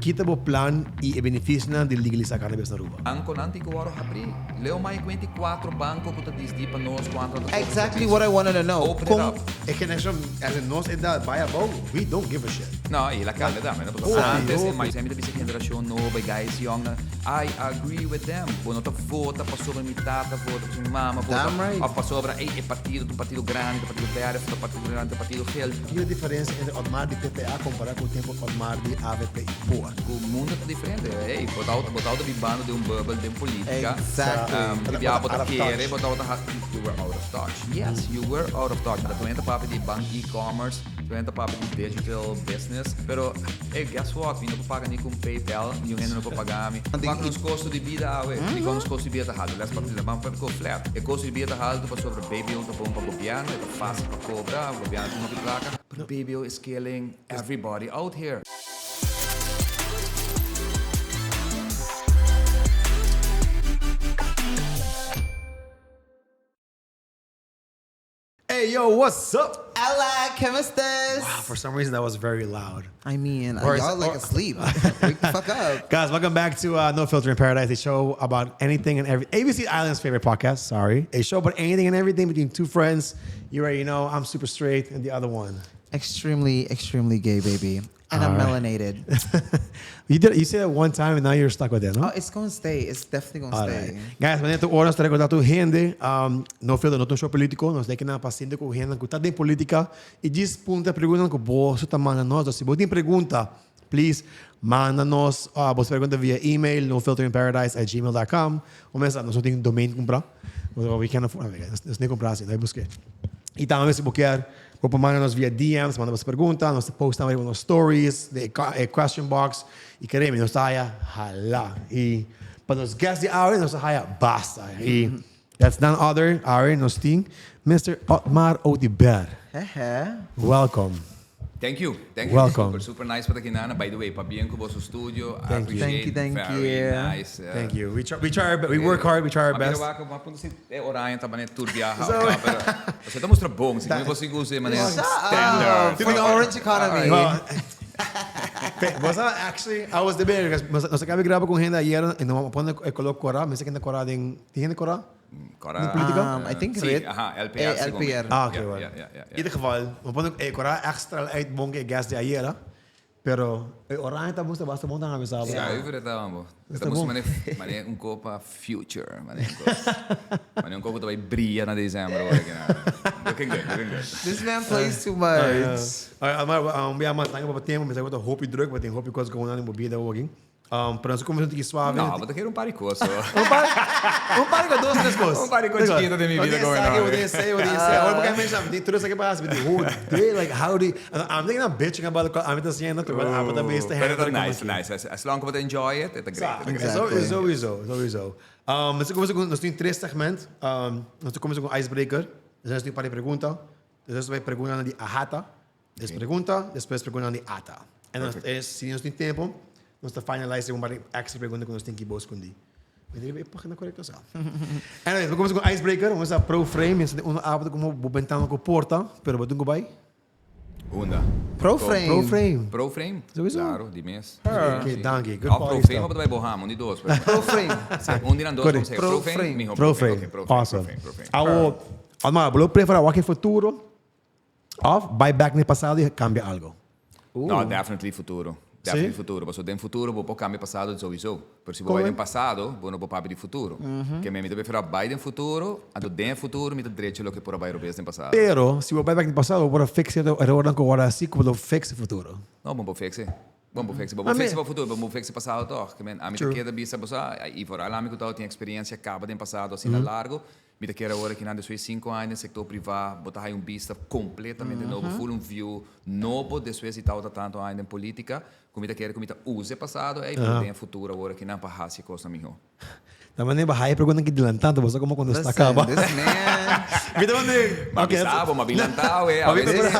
kita bo plan e benefício na de legalizar cannabis na Aruba. Banco nanti ko waro abrir. Leo mais 24 banco que tá diz para nós quanto. Exactly what I wanted to know. Open it up. É que nós, as in nós edad, vai about, we don't give a shit. No, e la Canada, mas não Oh, antes, oh. mas sempre dessa geração nova, guys young, I agree with them. Quando tu vota para sobre minha tata, vota para minha mama, Damn vota right. para sobre é partido, do partido grande, do partido verde, do partido grande, do partido gel. E a diferença entre Otmar de PPA comparado com o tempo Otmar de AVP e POA? O mundo é diferente. Ei, botar o bibano de bubble de política. Exactly. Bia Out botar of querer, touch. botar you were out of touch. Yes, you were out of touch. Mas tu entra para de banco e-commerce, tu entra para de digital business, pero hey, guess what? Eu não pago nem com PayPal, e eu ainda não vou pagar me. Quanto os custos de vida, quando os custos de vida errado, let's partir da mão para o flat. E custo de vida errado para sobre baby, um bom para o governo, é fácil para cobrar, o governo não tem placa. But baby is killing everybody out here. Hey, yo, what's up? Ella, ¿cómo estás? Wow, for some reason that was very loud. I mean, Or is y'all it- like or- asleep. Wake the fuck up. Guys, welcome back to No Filter in Paradise, a show about anything and everything. ABC Island's favorite podcast, sorry. A show about anything and everything between two friends. You already know, I'm super straight, and the other one. Extremely, extremely gay, baby. And I'm All right. melanated. You said that one time, and now you're stuck with it, no? Oh, it's gonna stay. It's definitely gonna Alright. stay. Guys, wanneer het oras te recordar tu gente, no filter, no show político, nós tem que na paciente com gente que está em política e diz punta pergunta que você tá mandando nós, se você tem pergunta, please manda-nos você pergunta via email nofilterinparadise@gmail.com ou mensagem, nós não temos domain comprar. We can't afford, nós nem comprar assim, daí busquei. E também se você quer, você manda-nos via DMs, manda você pergunta, nós postamos nos stories, the question box e queremos, nós está aí, hala. E para nos guests de hour, nós está aí, basta. E that's none other, our, nós tem Mr. Otmar Otiber. Welcome. Thank you. Welcome. Super nice para aqui, Nana. By the way, para bem com o vosso estúdio. Thank you. Thank Very you. nice. Thank you. We try our best. We work hard. We try our best. Mas eu acho que orain também turbiar. Você está mostrando bom, se você usa maneira standard. For the orange economy. Well, was actually, I was debating because nós acabamos de gravar com gente ayer e não pode colocar Corá, mas é que ainda Corá tem gente Corá? I think Sim, Rit. LPR. LPR. Ah, okay, well. Yeah. In ieder geval, we pode Corá extra uit bonke gas de ayer, pero Oranje tá bom, basta bom também sabe. Ja, over het allemaal. is Dat toch moest meneer een koop future. Meneer een koop dat wij brieën naar december. Looking good. This man plays too much. Maar we hebben tango para tempo, mas agora hope druk, mas tem hope coisa com ano bebida hoje. Para nós começar aqui suave. Não, vou ter par de coisas. Par com duas, três coisas. Par de coisas chiquita de minha vida going on. What they say. Agora porque mesmo tem tudo isso aqui para as whole day, like how do I'm thinking I'm bitching about the I'm just saying that but I'm the best to handle. Nice. As long as we enjoy it, it's great. Sowieso. Nós começamos nós temos três segmentos. Nós começamos com icebreaker. Nós temos para pergunta. Depois vai perguntar de ahata. Depois pergunta de ata. E nós se nós temos tempo, nós está finalizing uma extra pergunta que nós temos que esconder. Mas ele vai para na correção. Anyways, nós começamos com icebreaker. Vamos a pro frame, um abro como bentana com porta, pero botung ko bay. Onda. Pro frame. Pro frame? Sowieso. Claro, die mes. Okay, dankie. Good Pro quality frame stuff. wat wij boham, die doos. Pro frame. Um dia dois, vamos Pro pro frame. frame. Mijo, Pro frame. Okay, pro Awesome. frame. Algo, Alma, vou preferir o futuro of buy back no passado e cambia algo. No, definitely futuro. Definitely Sim? futuro. Mas o futuro, vou pôr cambio passado sowieso. Por se vou Como vai é? no passado, vou não pôr para o futuro. Que me deve falar vai no futuro, a do den futuro, me dá direito lo que por vai o no passado. Pero, se eu buy back no passado, eu vou fixar o erro que agora assim, como eu fixo o futuro. Não, vamos fixe. Vamos fixe para o futuro, vamos fixe passado toch. Que a mim te queda bisa bosa, e por lá me que tem experiência acaba de passado assim largo. Me te queda agora que na de 5 anos no sector privado, botar aí vista completamente novo, full view novo de suas e tal tanto ainda em política. Como te queda que me use passado, e tem futuro agora que não para raça coisa minha. Também nem bahaya pergunta que dilantando, você como quando está Listen, acaba. this man. Me dá onde? Mabisabo, mabilantao, a veces.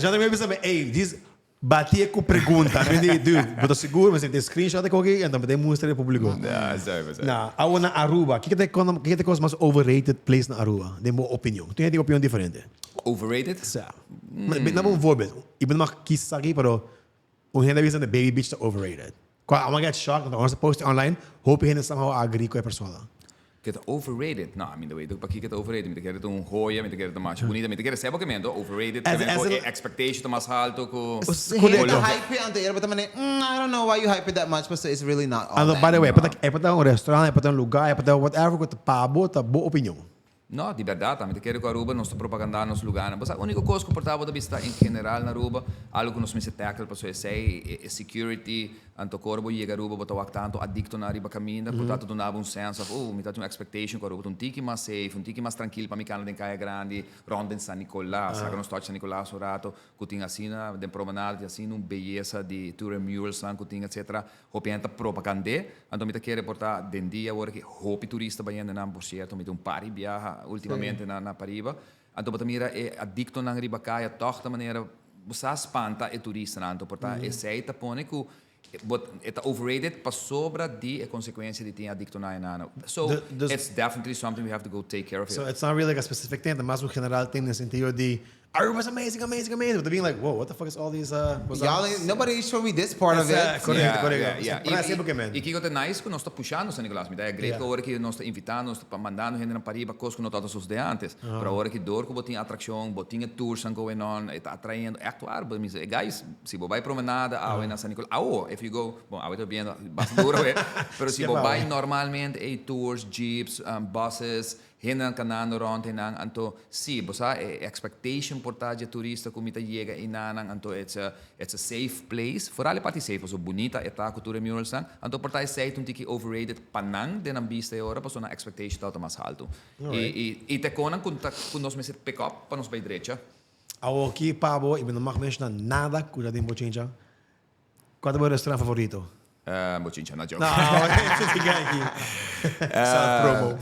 Já também me sabe, ei, diz batia com pergunta, dude, botou seguro, mas tem screenshot aqui, então tem mostrar ao público. Não, sabe. Na, a na Aruba, que é coisa mais overrated place na Aruba? De uma opinião. Tem uma opinião diferente. Overrated? Sa. Mas não um voorbeeld. Ik ben maar kies aqui, pero gente avisa de Baby Beach está overrated. I'm gonna get shocked when I post online. Hope gente somehow agree com a persona. Que é overrated. Não, me weet ook para que é overrated. Me quer um roia, me quer mais bonita, me quer saber que me overrated. Expectation mais alto com. The hype on the air, but I don't know why you hype it that much, but it's really not. And by the way, é para um restaurante, é para um lugar, é para whatever com a boa opinião. No, di verdade, me quero que a Aruba nós propaganda nos lugares. Mas a única coisa que portava da vista em geral na Aruba, algo que nós me se tackle para sei é security, anto corbo chega a Aruba, botar o tanto adicto na Aruba caminha, portanto donava um sense of, me tá uma expectation que a Aruba um tiki mais safe, um tiki mais tranquilo para me cana den caia grande, ronda em San Nicolás, sabe nós toque San Nicolás o rato, que tinha assim na den promenade assim, um beleza de tour murals lá que tinha etc. Hopienta propaganda, anto me tá querer portar den dia agora que hopi turista baiano na por certo, me um pari viaja ultimamente na Pariba, anto bota mira é adicto na riba caia, toch da maneira você espanta é turista nanto, portanto é seita pone que it's overrated, pas sobra di consequência de ter adicto na enana. So, it's definitely something we have to go take care of. So, it's not really like a specific thing, mas o general tem nesse sentido de Aruba's amazing. But being like, whoa, what the fuck is all these... Nobody showed me this part of it. Correct. E que é nice que nós está puxando San Nicolás. É great que agora que nós está invitando, nós está mandando gente na Pariba, coisas que nós estamos os de antes. Para agora que dor que botinha atração, botinha tours and going on, está atraindo. É claro, guys, se você vai promenada, na San Nicolás, if you go, bom, eu estou vendo, bastante duro, pero se você vai normalmente, tours, jeeps, buses, hinan kanano rond hinan anto si bosa expectation portage turista kumita llega inanang anto it's a safe place forale pati safe so bonita eta cultura murals sang anto portage sei un tiki overrated panang den ang vista ora paso na expectation tao mas alto e te konan kun nos meset pick up pa nos by direcha ao aqui pabo e não mag mencionar nada cuida de bochincha qual é o restaurante favorito Bochincha, not joke. No, promo.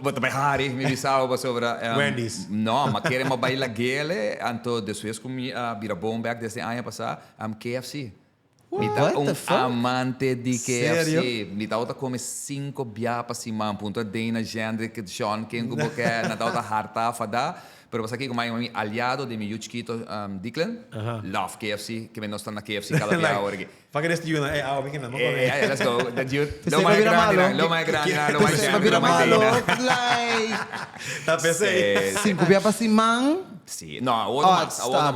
But by Hari, mi bisao ba sobra Wendy's. No, ma quere ma baila gele, anto depois comi bira bomback desde ano passado, KFC. What the fuck? Amante de KFC. Sério? Mi ta come 5 biapas si man punto Dana Gendre que Sean quem como que na ta harta fada. Pero pasa aqui como mi aliado de mi chiquito Declan, love KFC, que me no están na KFC cada día ahora. Fuck it, you know, venga, no. Let's go. That you. Lo más grande, lo más malo. Like. Tá pensei. 5 biapas si man. Sì, no,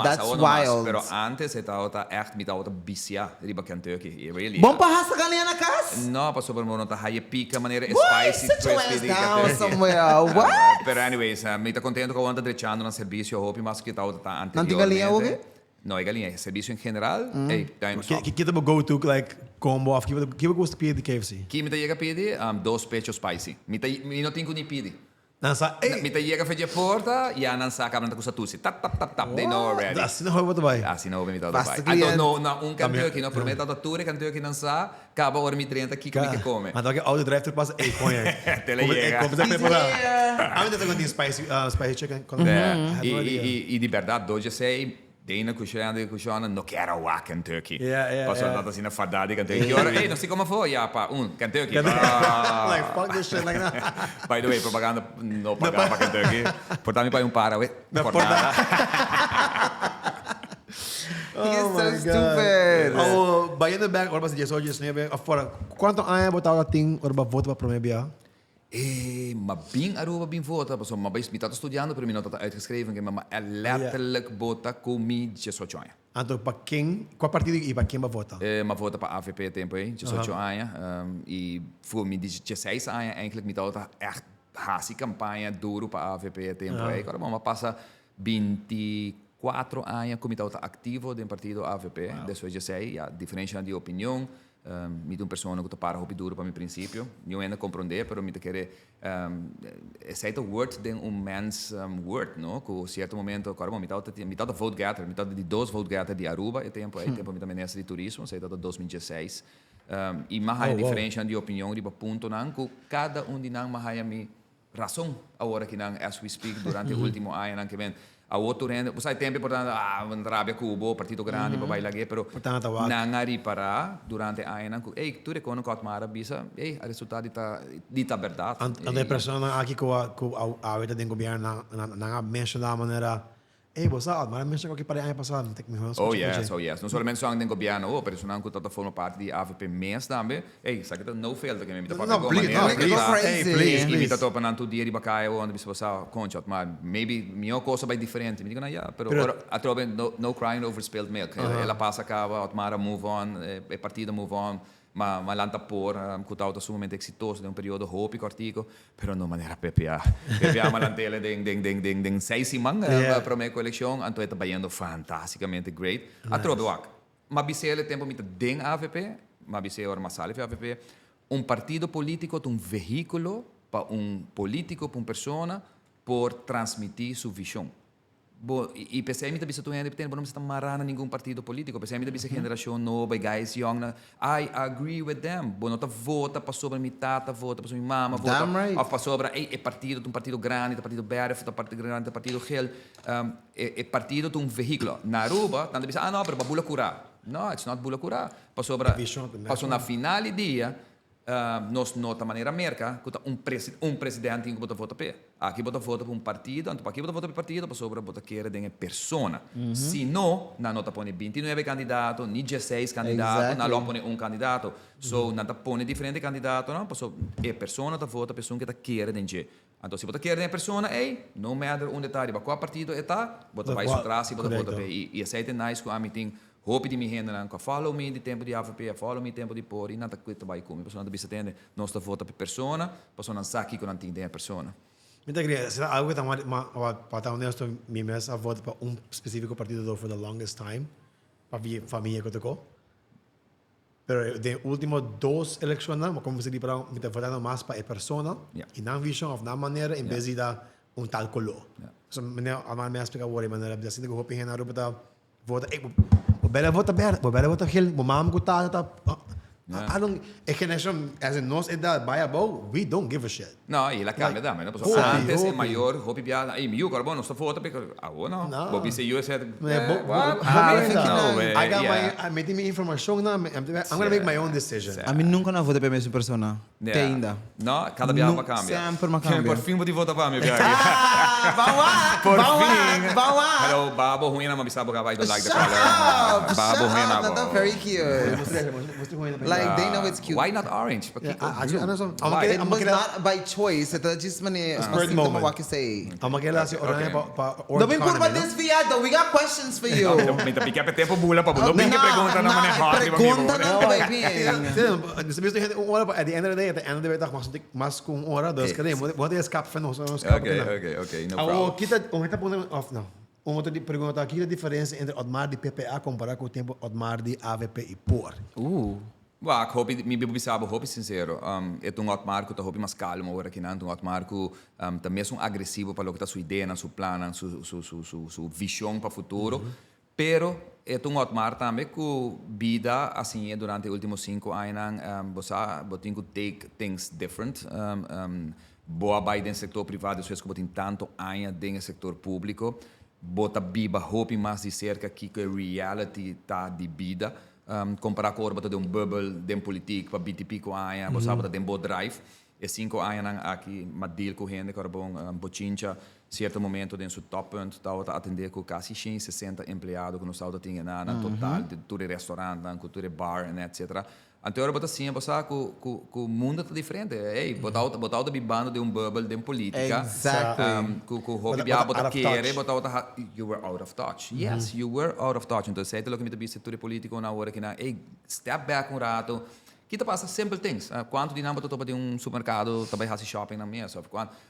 that's wild. Pero antes estava echt met auto bicia riba Kentucky, really. Bom para hasa kanina na kas? No, pa super mono ta high peak maneira What? spicy Sit your ass crispy down somewhere. What? Pero anyways, me tá contento com anda drechando na serviço, hope mas que tá anteriormente. Não tem galinha hoje? No, é galinha, serviço em geral. Que tipo go to like combo of que gosto de pedir de KFC? Que me tá chega pedir 2 pechos spicy. Me não tenho nem pedir. Nansa, Mi llega a porta e a nansa acaba na coisa tusi. Tap. They know already. Assim não vai vai. Assim não vai me dar Basta vai. cliente. No, canto aqui, não prometa da tour, canto aqui nansa, acaba hora mi 30 aqui que come. Mas daqui ao drive thru passa, põe aí. Te le llega. Como você preparar? A mim também tem spicy chicken. E de verdade, hoje sei Dana Kushana, não quero o Kentucky. Passou a data assim na fadada Kentucky. Ora, não sei como foi, pá, Kentucky. Like, fuck this shit, like that. By the way, propaganda não pagava Kentucky. Portanto, me pai para, He's so stupid. Oh, baiano back, ora basta Jesus, Jesus nebe. Afora, quanto anos botava ting ora ba voto para promebia? Maar bing Aruba bing vota, so maar bij mij studiando, pero mi nota uitgeschreven, que maar letterlijk vota comi 18 anos. Então, para quem, qual partido e para quem vai votar? Maar vota para AVP tempo aí, 18 anos. E voor mij 16 anos, eigenlijk mi nota echt hasi campanha duro para AVP tempo aí. Agora, maar passa 24 anos como mi ativo do partido AVP, depois de 16, a diferença de opinião. Mi un persona que para hopi duro para mi principio. Eu ainda compreender, pero mi te querer é certo word de mens word, no? Com certo momento, caramba, mi tava vote gather, mi tava de 2 vote gather de Aruba, e tempo mi também nessa de turismo, sei tava 2016. E mais diferença de opinião de ponto não, que cada de nós mais mi razão agora que não as we speak durante o último ano não que vem. A outro rende, você tem portanto, Arábia, Cuba, partido grande, para bailar aqui, pero não para durante a ano, tu reconhece que a bisa, o resultado dita verdade. Ante a pessoa aqui que a vida do governo não menciona da maneira você Odmar mencionou que para ano passado, não tem que me Oh yes. Não somente só ang gobyerno, pero sunang ko forma parte di AVP MES também. Ei, sa kita no fail que me imita No, please, please. Imita to pa nanto dia di bakayo onde bisa sa conchot, mas maybe mio cosa vai differente. Me digo na pero atrobe no crying over spilled milk. Ela passa acaba, Otmara move on, e partida move on. Ma l'anta por, cutauta sumamente exitoso, de un periodo hópico artico, pero no manera PPA. PPA malantele den 6 simang para me colección, anto está bayendo fantasticamente great. A trobe wak. Ma bisele tempo mita den AVP, ma bisele ora masali AVP, un partido político, un vehículo para un político, para una persona, por transmitir su visión. E PCM também se tu ainda tem, não está marana nenhum partido político. PCM também se geração nova, guys young, I agree with them. Não tá vota para sobre minha tata, vota para sobre minha mama, vota para sobre é partido, um partido grande, um partido berf, um partido grande, um partido gel, é partido de um veículo. Na Aruba, tanto pensa, não, mas bula curar. No, it's not bula curar. Passou na final do dia. Nós nota maneira América que um presidente que bota vota pe aqui bota vota para um partido então aqui bota vota para partido para sobre bota querer de persona se não na nota põe 29 candidatos nem 16 candidatos na não põe um candidato so na põe diferente candidato não passou é persona da vota pessoa que tá querer de então se bota querer de persona no matter um detalhe para qual partido está bota vai atrás e bota vota pe e aceita nice com a meeting hoop die me heen aan follow me di tempo di AVP, follow me tempo di pori, nata kwita bai come, persona da bisa tende, nostra vota per persona, persona saki con antinde persona. Me te queria, será algo que tá para estar honesto, minha mesa vota para específico partido for the longest time, para a família que eu tocou. Pero de último 2 eleições, como você disse, me tá votando mais para a persona, e na visão, na maneira, em vez de dar tal color. So, me explica agora, maneira, assim que eu vou pensar na Europa, vota, Bela vota gel, mamam ko ta. Anong generation as in nos edad bayabo, we don't give a shit. No, y la cambia dame, no? Antes el mayor hopi biala, y mi carbono no está foto porque no. Bobby se yo said, I got my meti mi information na, I'm going to make my own decision. A mim nunca na vota para mesma persona. Até ainda. No, cada biala ma cambia. Sempre ma cambia. Por fim vou te votar para mim, biala. Por fim. Hello, Babo Huina, ma bisabo ka ba I don't like the color. Babo Huina. That's very cute. Like they know it's cute. Why not orange? It was not by choice. Ito just spurred moment. What you say. Makela si oranje pa Don't be put about this fiado. We got questions for you. Me tapi kaya tempo bula pa bulo. Pingi pregunta naman eh hot. Pregunta na baby. Sabi ito ora pa at the end of the day mas kung ora dos kada mo what is cap feno so Okay, no problem. Kita punto off now. Outra pergunta aqui a diferença entre Otmar de PPA comparado com o tempo Otmar de AVP e POR. Bah, ik hoop, mi bisabo, hoop sincero. É Otmar que tá hoop mais calmo agora que não, Otmar que tá mesmo agressivo para o que tá sua ideia, sua plano, sua visão para o futuro. Pero é Otmar também que vida assim durante os últimos 5 anos, você tem que take things different. Boa vai no setor privado, isso é que tem tanto anos no setor público. Bota biba hoop mais de cerca que a reality tá de vida. Comparar com o de bubble, de política, para BTP com a AIA, você sabe, de drive. E 5 anos aqui, mas deal com gente, carbon, bochincha, certo momento, dentro do top point, estava a atender com quase 60 empregados que nós estávamos tendo na total, de todo restaurante, todo bar, etc. Então, agora, assim, você que o mundo está diferente. Ei, botar o bibando de bubble, de política. Exactly. Que o hobby botar querer, botar you were out of touch. Yes, you were out of touch. Então, sei que me está setor político na hora que na, ei, step back rato. Que te passa simple things. Quanto de não botar de supermercado, também faz shopping na mesa.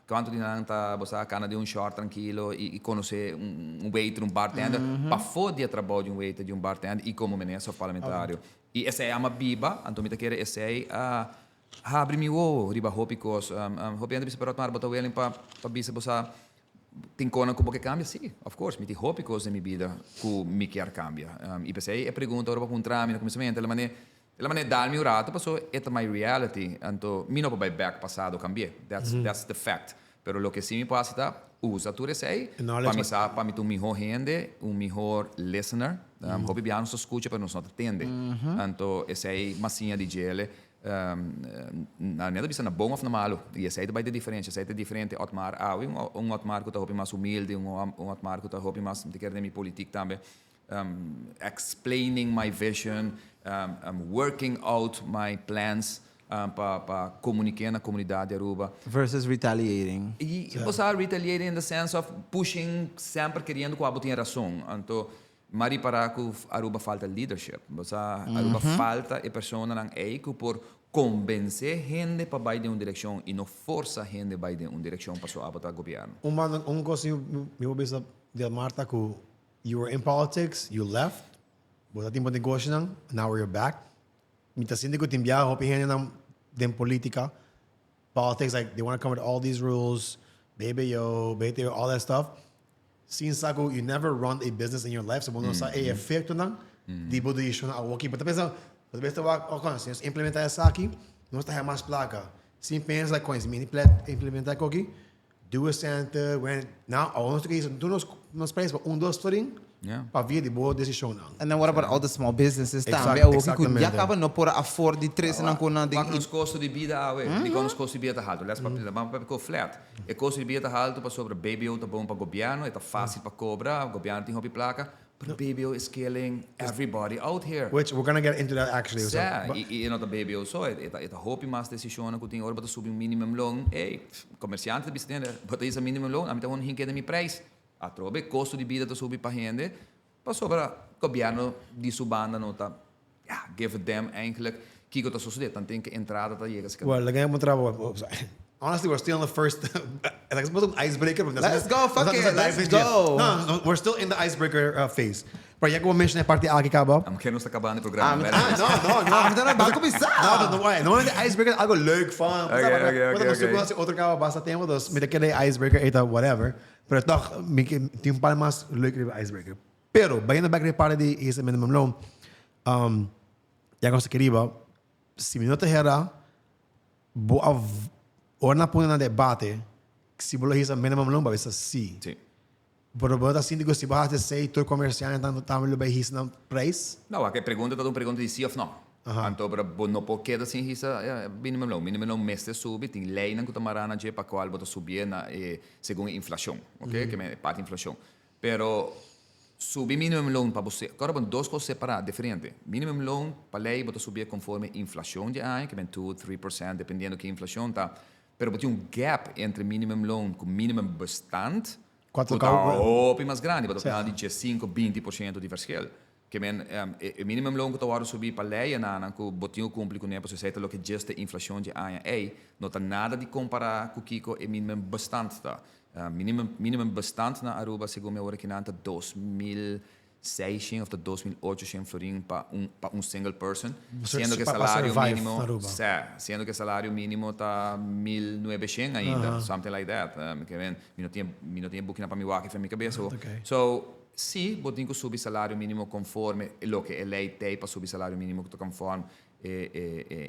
Quanto de não tá botar cana de short tranquilo e conhecer waiter, bartender, para foder trabalho de waiter, de bartender e como ministro parlamentário. E essa é uma biba, então me tá querer essa é abre-me o riba hopicos, hopi ainda bisa para tomar botar o ele para bisa botar tem coisa que cambia, sim, of course, me tem hopicos na minha vida que me quer cambia. E pensei é pergunta agora para trâmite no começamento, ela maneira dar-me o rato, passou é my reality, então me não vai back passado cambiar, that's the fact. Pero lo que sim me passa tá usa tu receio para mim tu melhor gente, melhor listener. Hobby biano só escuta para nós não atende. Então esse aí massinha de gele Nada bisa na bom of na malo. E aceita vai ter diferente, aceita diferente Otmar. Otmar que tá hopi mais humilde, Otmar que tá hopi mais de querer mi politik também. Explaining my vision, working out my plans para comunicar na comunidade Aruba. Versus retaliating. E você retaliating in the sense of pushing, sempre querendo que a botinha razão. Então, Mari para que Aruba falta leadership. Você Aruba falta a pessoa não é que por convencer gente para ir de uma direção e não força gente para ir de uma direção para sua abota governo. Coisa que eu penso de Marta que you were in politics, you left, você tem um negócio não, now you're back. Me tá sentindo que tem viagem, hopi gente não dem política, politics like they want to come with all these rules, BBO, BTO, all that stuff. Since you never run a business in your life, so você sabe o efeito não de poder isso na aqui. Mas pensa, você vai se implementar isso aqui, não está mais placa. Sim, pensa like coins, implementar aqui, do a center, when now, all nós que isso, tu nos parece para dois storing, para vir de boa decisão não. And then what about all the small businesses? Exatamente. Já acaba não por afford de três não com nada. Qual os custos de vida de quando os custos de vida alto. Let's para flat. O custo de vida alto para sobre BBO tá bom para governo, é fácil para cobrar, o governo tem hobby placa. But BBO is killing everybody out here. Which we're gonna get into that actually. E não tá BBO só, é hobby mais decisão que tem hora para subir um minimum loan. Ei, comerciante bisa tem, bota isso minimum loan, a mim tá um hinque de mi preço. A trobe custo de vida tá subir para gente. Para sobre o governo de subanda não tá, give them eigenlijk kiko tá suceder, tanto tem que entrada tá chega. Well, ganhamos muito trabalho. Honestly, we're still in the first. Like supposed to icebreaker. Let's go, fuck it, let's go. No, we're still in the icebreaker phase. Pero já que eu mencionei a parte aqui acaba. Am que não está acabando o programa. Não, vai começar. Não é icebreaker, algo leuk, fun. Okay. Outro acaba bastante tempo, dus met aquele icebreaker eta whatever. Pero toch, tem um par mais leuk de icebreaker. Pero, bem na back de parte de esse minimum loan, já que você queria, se me não te era, ou na punha na debate, se você hisa minimum loan, vai ser sim. Sim. Pero você assim digo se você sei tu comerciante tanto também vai hisa na preço? Não, a pergunta é uma pergunta de sim ou não. Então, para não pode assim hisa minimum loan mestre sube, tem lei na que tamarana je para qual bota subir na segundo inflação, ok? Que é parte inflação. Pero subir minimum loan para você, agora são duas coisas separadas, diferentes. Minimum loan para lei bota subir conforme inflação de ano, que é 2-3%, dependendo que a inflação está. Pero tem gap entre minimum loan com minimum bestand, que está mais grande, para falar de 5-20% de verschil. Que o minimum loan que está subir para lei, que o botinho cumpre com ele, você sabe que just a inflação de ano não tem nada de comparar com o minimum bestand está. Minimum bestand na Aruba, segundo meu originante, 2.600 ou 2.800 florin para single person, sendo que salário mínimo está 1.900 ainda, something like that. Não tinha booking para Milwaukee para minha cabeça. So, sim, botinho que subir salário mínimo conforme o que a lei tem para subir salário mínimo conforme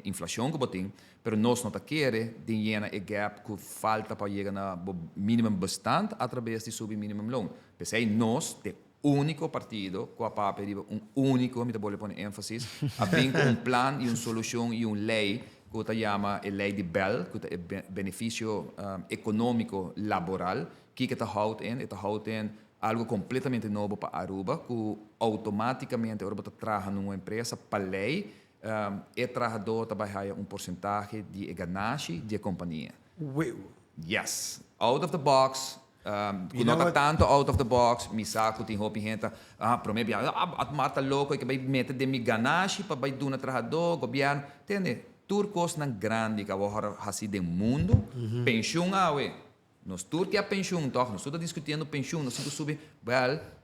inflação que botinho, pero nós não queremos dinheiro e gap que falta para chegar na minimum bastante através de subir minimum loan. Pensei nós de único partido com a papel único, me vou pôr ênfase, a vir com plano e solução e lei que se chama a lei de Bell, que é benefício econômico laboral, que está houdt in algo completamente novo para Aruba, que automaticamente Aruba trabalha numa empresa para lei, e trabalhador trabalha porcentagem de ganagem da companhia. Yes, out of the box. Não tanto out of the box, me saco tem roupa gente, para mim, mata louco que vai meter de mi ganagem para vai do na trabalhador, governo, entende? Turcos na grande que agora assim do mundo, pensão nós turcos a pensão, nós estamos discutindo pensão, nós estamos subir,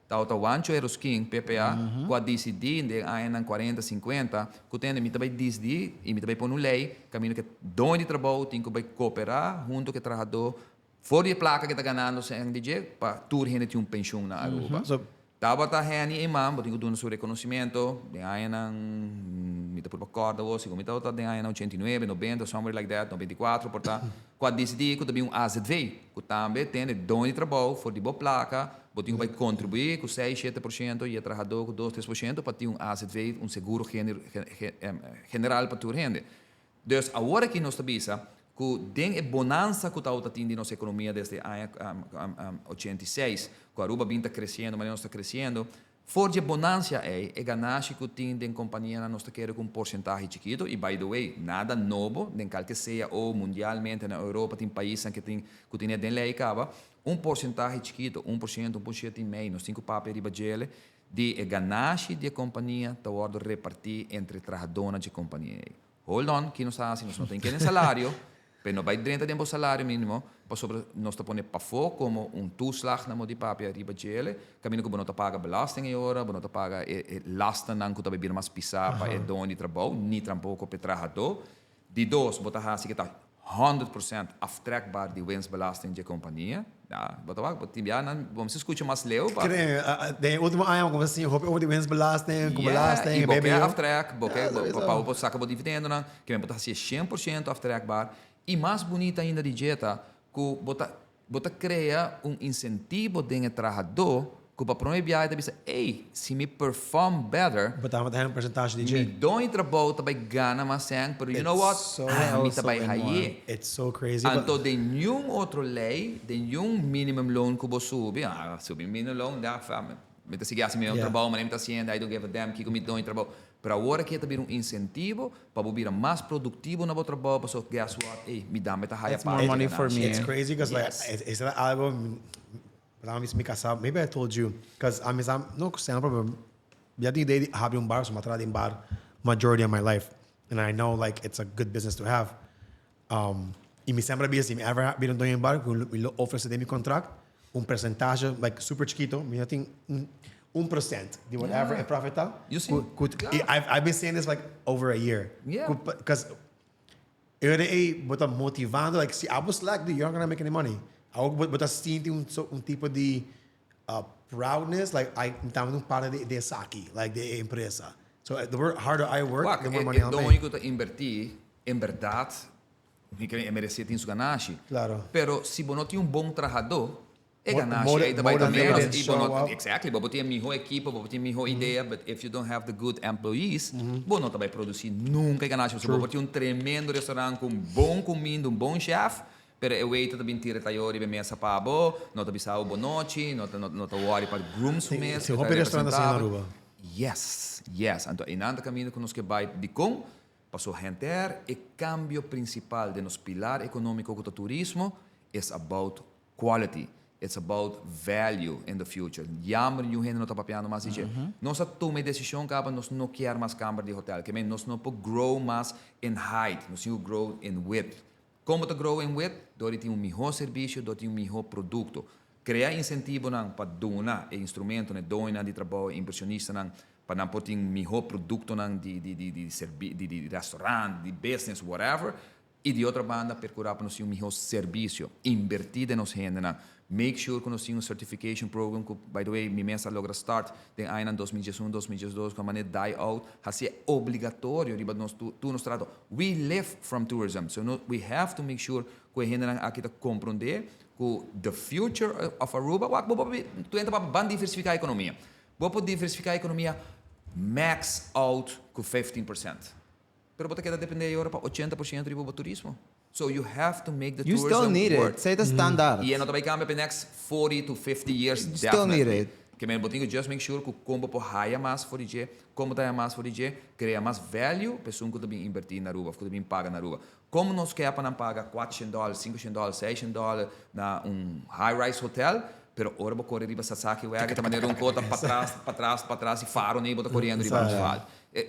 Tauta wancho eros king PPA, qua decidi de ayan 40, 50, kutene mi tabay disdi, e mi tabay pon lei, caminho que dono de trabalho tem que cooperar junto que trabalhador, for de placa que está ganhando sem NDJ, para tur gente tem pensão na Aruba. Tava tá reni imam, botinho do nosso reconhecimento, de ayan mi tá por acordo, sigo mi tá de ayan 89, 90, somewhere like that, 94, porta, qua decidi que também AZV, que também tem dono de trabalho, for de boa placa, botinho vai contribuir com 6-7% e o trabalhador com 2-3% para ter AZV, seguro general para tua renda. Dus agora que nós visa que den e bonança que está tendo nossa economia desde 86, que a Aruba está crescendo, mas não está crescendo, for de bonança é ganagem que tem de companhia nós queremos com porcentagem chiquito, e by the way, nada novo, nem qualquer seja ou mundialmente na Europa tem países que tem den lei acaba, porcentagem chiquito, 1%, 1,5%, nós temos papel riba gele, de ganagem de companhia está repartir entre trabalhadores de companhia. Hold on, que nós não tem que salário, mas não vai dentro do salário mínimo, para nós põe para fora como toeslag na de papel riba gele, caminho que não paga belasting em hora, não paga lasten não que também mais pisar para o dono de trabalho, nem tampouco para trabalhador. De dois, bota assim que está 100% aftrekbaar die winstbelasting de companhia. Ja, vamos escutar mais leu. De último ano, como assim, over de winstbelasting, como belasting, BBO. Aftrek, para o saco de dividendo, que vem botar assim 100% aftrekbaar. E mais bonita ainda de dieta, que bota cria incentivo de trabalhador, que para promover dizer, hey, se me perform better, botamos uma porcentagem de me dou trabalho também ganha mais sangue, mas you know what? Me também aí. It's so crazy. Então, de nenhum outro lei, de nenhum minimum loan que você sube, sube minimum loan, dá fama. Me tá seguindo assim, meu trabalho, mas me tá sendo, I don't give a damn, que me dou trabalho. Para agora que também incentivo para vir mais produtivo no trabalho, para guess what? Hey, me dá meta higher more money for me. It's crazy because like it's algo. Maybe I told you because I'm no problem. Já tinha ideia de abrir bar, sou matrado em bar majority of my life, and I know like it's a good business to have. E me sempre assim, me ever vir em bar, me oferece de meu contrato percentage like super chiquito, me já tem 1% de whatever é profitable. You see? I've been saying this like over a year. Yeah. Because eu era motivando, like, se I was like, you're not gonna make any money. But sinto tipo de proudness, like, estava num para de saque, like, de empresa. So the harder I work, the more money I'll make. Então, invertir, em verdade, é merecer ter ganagem. Claro. Pero, se você não tem bom trabalhador, é ganagem. Exactly. Você tem a melhor equipe, você tem a melhor ideia, but if you don't have the good employees, você não vai produzir nunca ganagem. Você tem tremendo restaurante com bom comida, bom chefe, pero eu vejo também tira taiori bem mesa para bo, não tá bisao bonochi, não tá worry para grooms mesa. Se houve restaurante assim na Aruba. Yes. Então, em anda caminho que nós que vai de com, passou renter, o cambio principal de nos pilar econômico do turismo is about quality. It's about value in the future. Jammer you hen not papiando mas dice. Nós toma decisão que nós não quer mais câmara de hotel, que nós não pode grow mais in height, nós não grow in width. Como te grow in width? Dori tem melhor serviço, dori tem melhor produto. Criar incentivo para donar instrumento, donar de trabalho, impressionista para não ter melhor produto de restaurante, de business, whatever. E de outra banda, procurar para nós melhor serviço, invertir nos rendas, make sure que nós temos certification program, que, by the way, minha mesa logra start, tem ainda em 2021, 2022, com a maneira die out, assim obrigatório, riba nós tu nos trato. We live from tourism, so we have to make sure que a gente aqui tá compreender que the future of Aruba, tu entra para diversificar a economia. Vou diversificar a economia max out com 15%. Pero você quer depender agora para 80% do turismo. So you have to make the you tourism still need work. it. Say the standard. E não vai cambiar para next 40 to 50 years. You still need it. Que me botinho just make sure que como por hire mais for DJ, como tá mais for DJ, cria mais value, pessoa que também invertir na Aruba, que também paga na Aruba. Como nós quer para não pagar $400, $500, $600 na high-rise hotel, pero ora vou correr riba Sasaki, que de maneira cota para trás e faro nem bota correndo riba asfalto.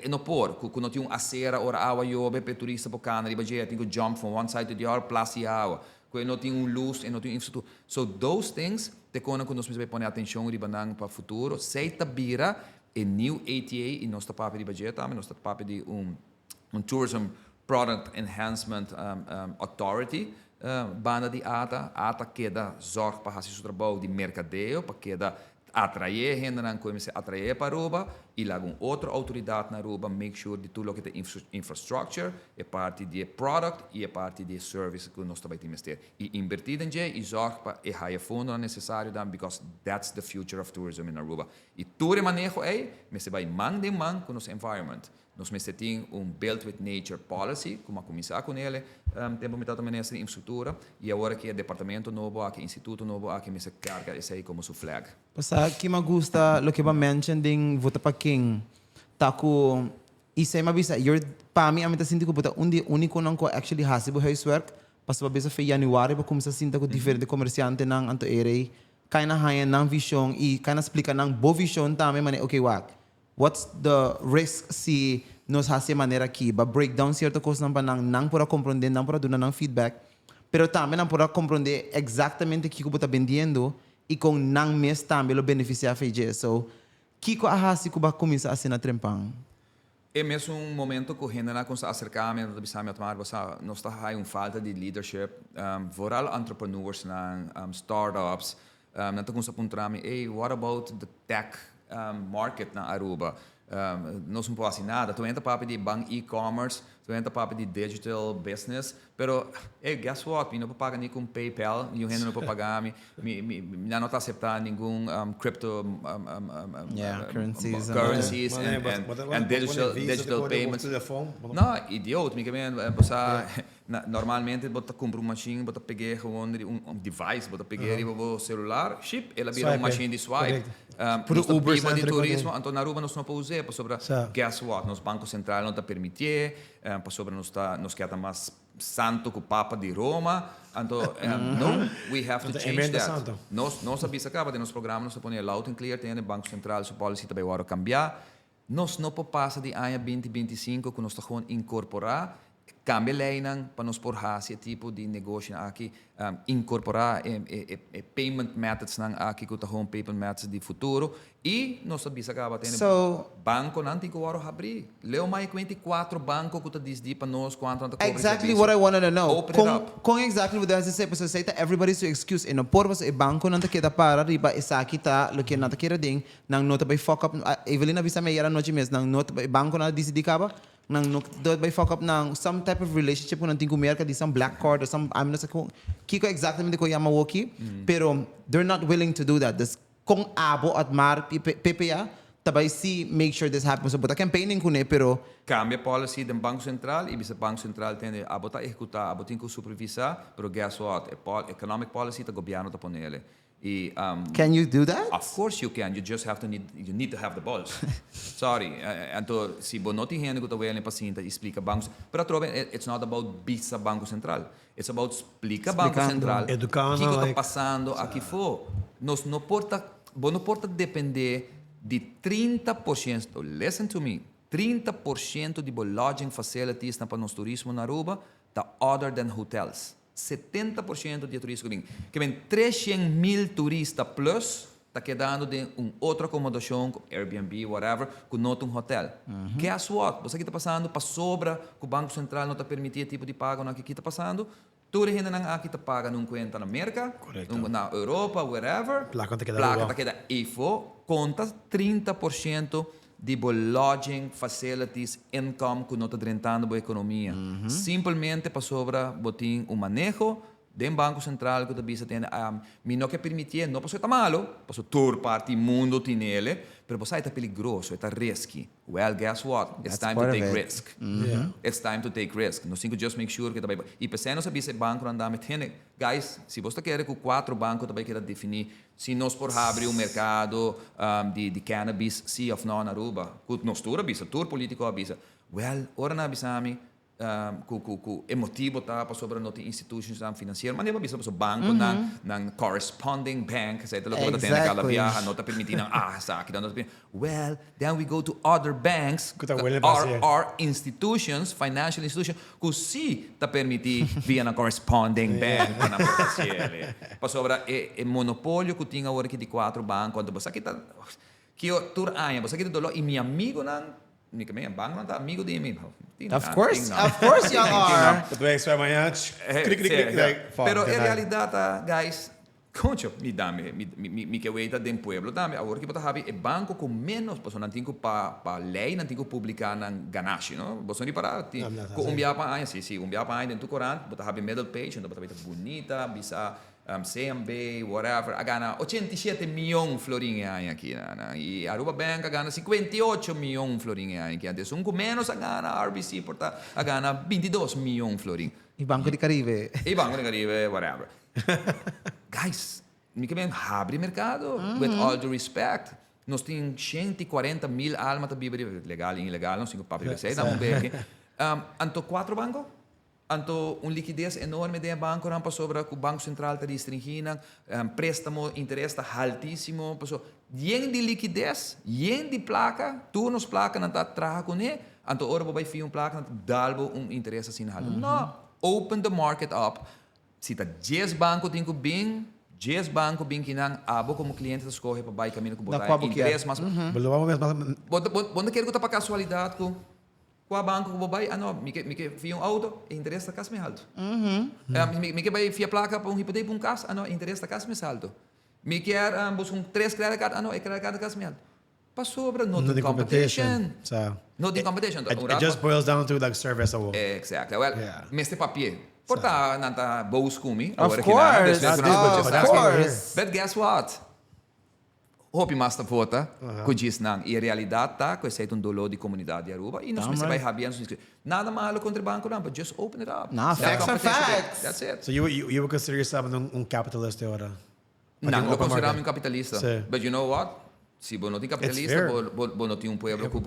Não por, quando não tem acera ora água yobe para turista bocana riba je, tem que jump from one side to the other, plus e água. Quando não tem luz, não tem infraestrutura. So those things, te quando nós precisamos pôr atenção riba nang para futuro, sei tabira a new ATA e nós tá papo riba je, também nós tá papo de tourism product enhancement authority. Banda de ata queda zorg para fazer o trabalho de mercadeio, para queda atrair gente não começar a atrair para Aruba e lá com outra autoridade na Aruba make sure de tudo que tem infrastructure é parte de product e é parte de service que nós também temos que ter e invertir em e zorg para e higher fundo necessário dan because that's the future of tourism in Aruba e tudo manejo mas se vai man com nosso environment nós meseting Build with Nature policy, como começar com ele, tempo metade também nessa infraestrutura, e agora que é departamento novo, aqui instituto novo, aqui me se carga esse aí como seu flag. Pasa que me gusta lo que va mentioning vota pa king. Taku isa mabisa your pa mi amita sinti ko puta undi único nang ko actually hasibo huiswerk. Pas ba bisa fe January ba kumsa sinta ko diferente comerciante nang anto ere. Kaina haya nang vision i kaina explica nang bo vision tame mane okay wak. What's the risk si nos hace manera aqui ba breakdown cierta coisa nang pura compreender nang pura duna nang feedback. Pero também nang pura compreender exatamente o que eu tá vendendo e com nang mes também lo beneficiar feije. So Kiko ahasi ko ba começar assim na trempang? É mesmo momento que a gente não consegue acercar-me, nós está falta de leadership, vooral entrepreneurs, startups, não estamos apontando, hey, what about the tech market na Aruba? Nós não podemos nada, tu entra para de bank e-commerce, tu entra para de digital business, pero hey, guess what? Não paga nem com PayPal, e o gente não pode pagar, não está aceitando nenhum crypto currencies and digital payments. Não, idiota, normalmente você compra uma machine, você pega device, você pega o celular, chip, ela vira uma machine de swipe. Pro Uber de turismo, então na Aruba nós não podemos usar, para sobre guess what? Nos Banco Central não está permitir, para sobre nós quer mais santo que o Papa de Roma, então no, we have to change that. Nós avisa acaba de nos programa, nós põe loud and clear, tem o Banco Central, sua policy também agora cambiar. Nós não podemos passar de ano 2025 que nós estamos incorporar cambia lei para nos por esse tipo de negócio aqui incorporar payment methods aqui que estão payment methods de futuro e nós sabemos que acaba tendo banco não tem que abrir leu mais 24 bancos que diz para nós quanto exactly what I wanted to know com exactly what I say because say that everybody's excuse in a por was a banco não te queda para riba essa aqui tá lo que não te queda ding não nota by fuck up Evelina avisa me era noite mesmo não nota by banco não decidi acaba nang by fuck up nang some type of relationship kung nanting kumerka di some black card or some I'm not kung kiko exactamente ko yamawoki pero they're not willing to do that this kung abo at mar PPA tabay si make sure this happens so but campaigning kune pero cambia policy do Banco Central e bisa Banco Central tem abo ta executar abo tem que supervisar pero guess what economic policy ta gobyerno ta ponele. Can you do that? Of course you can. You just have to need to have the balls. Sorry. Então, se você não tem gente que está vendo paciente explica bancos, pero trove it's not about bisa Banco Central. It's about explica Banco Central. Educando. O que está passando aqui fora. Nós não porta depender de 30%. Listen to me. 30% de lodging facilities para nos turismo na Aruba tá other than hotels. 70% de turistas que vem 300,000 turistas plus está quedando de outra acomodação, Airbnb, whatever, com não um hotel. Guess what? Você que está passando para sobra, que o Banco Central não está permitindo tipo de pago na que está passando, tudo ainda não aqui está paga num conta na América, na Europa, wherever. Placa está queda IFO, conta 30% de lodging facilities income que não está rentando a economia. Simplesmente para sobra botin manejo de Banco Central que também tem não que permitir, não para ser malo, para ser tour parte mundo tem ele, pero para ser peligroso, é risky. Well, guess what? It's time to take risk. It's time to take risk. Nós temos que just make sure que também e pensando não sabia se banco não dá metendo, guys, se você quer que 4 bancos também queira definir se nós por abrir o mercado de cannabis, sim ou não na Aruba, nós tour político avisa. Well, ora na bisami ku emotivo tá para sobre nossas instituições financeiras, mas não é para o banco na corresponding bank, sei lá que tem aquela viagem, não está permitindo saque, não está. Well, then we go to other banks, our institutions, financial institutions, que sim está permitindo via na corresponding bank para fazer. Para sobre é monopólio que tinha agora aqui de 4 bancos, quando você aqui tá que eu tur aia, você aqui do e meu amigo não banco não amigo de mim. Of course you are. Tu é isso amanhã. Pero em realidade, guys, concho, me que veita de pueblo também. Agora que você sabe, é banco com menos, você não tem que para lei, não tem que publicar na ganache, não? Você não para, com biapa aí, sim, biapa aí dentro do Corão, você sabe middle page, então você vai bonita, bisa CMB, whatever, gana 87 milhões florin aqui, e Aruba Bank gana 58 milhões florin aqui, antes um com menos gana RBC porta gana 22 milhões florin. E Banco de Caribe. E Banco de Caribe, whatever. Guys, me que bem abre mercado, with all due respect. Nós temos 140 mil almas de bíblia, legal e ilegal, não sei o papo de vocês, dá bem aqui. Anto 4 bancos, anto liquidez enorme de banco, rampa sobre o Banco Central está restringindo, préstamo, interesse está altíssimo, pessoal, yen de liquidez, yen de placa, turnos placa, não está traga com ele, anto ora vai fiar placa, não dalbo interesse assim alto. Não, open the market up. Se está 10 bancos tem que bem, 10 bancos bem que não, abo como cliente escolhe para vai caminho com botar interesse, mas bom quero que tá para casualidade com a banco que vai, não, me que fia auto, interesse da casa me alto. Me que vai fia placa para hipoteca para casa, não, interesse da casa me alto. Me quer buscar 3 credit card, não, credit card da casa me alto. Para sobre not in competition. So Not in competition. it just boils down to like service. Exactly. Well, meste papier. Porta nanta boos kumi. Of course. Of course. But guess what? Hopi masta vota, kujis nang i realidad ta, ko sei un dolo di comunidade de Aruba, e nós me vai habian nada malo contra banco não, but just open it up. Nah, facts are facts. That's it. So you would consider yourself capitalist ahora? Não, lo consideramos capitalista. Sí. But you know what? Se você não tem capitalista, você não tem pueblo que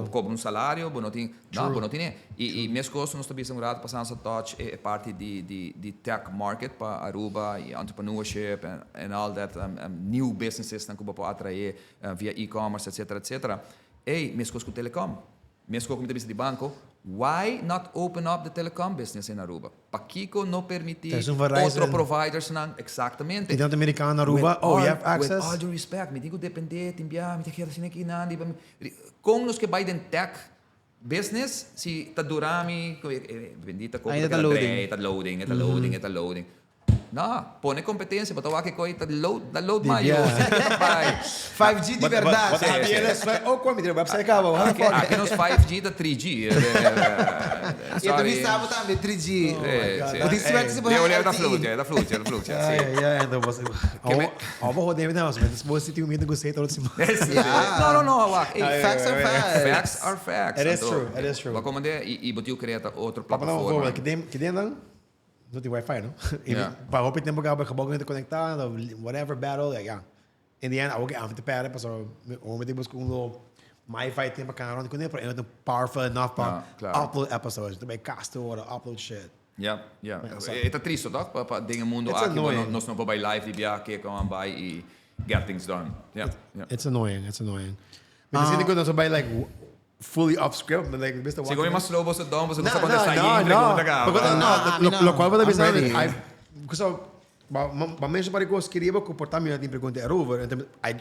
cobra salário, você não tem... Não, você não tem. E minhas coisas, nós estamos segurados passando essa touch, é parte de tech market para Aruba, e entrepreneurship, and all that, new businesses que você pode atrair via e-commerce, etc. E minhas coisas com telecom. Minhas coisas com de banco. Why not open up the telecom business in Aruba? Para Kiko não permitir outros providers não exactamente. E tanto americano Aruba, you have access. With all due respect, me digo depender, me te quero assim aqui não, com nos que vai den tech business, se tá durami, bendita coisa, ainda tá loading. Não, põe competência, botar o que coi tá load maior. 5G de verdade. Como o website acaba. Aqui nos 5G da 3G. E tu me sabe também 3G. Eu da flute. Então você... Ovo rodei, não, mas você tem medo de gostei todo esse Não. Facts are facts. Facts are facts. It is true. Vou comandar e botiu criar outra Plataforma. plataforma. Que dentro não tem Wi-Fi, não? Para roupa tempo que acabou de conectar, whatever battle, yeah. In the end, eu vou te pedir para eu me buscar Wi-Fi tempo que não tem para eu powerful enough para upload episodes, também cast or upload shit. Yeah. É triste, toch? Para o mundo aqui, nós não podemos live de que como vai e get things done. Yeah. It's annoying. Mas assim que nós vai like fully off script, like Mr. Se come mais slow, você dá, você não sabe No. Lo cual va a pensar, ma mensen waar ik was queria comportamento in pergunta erover,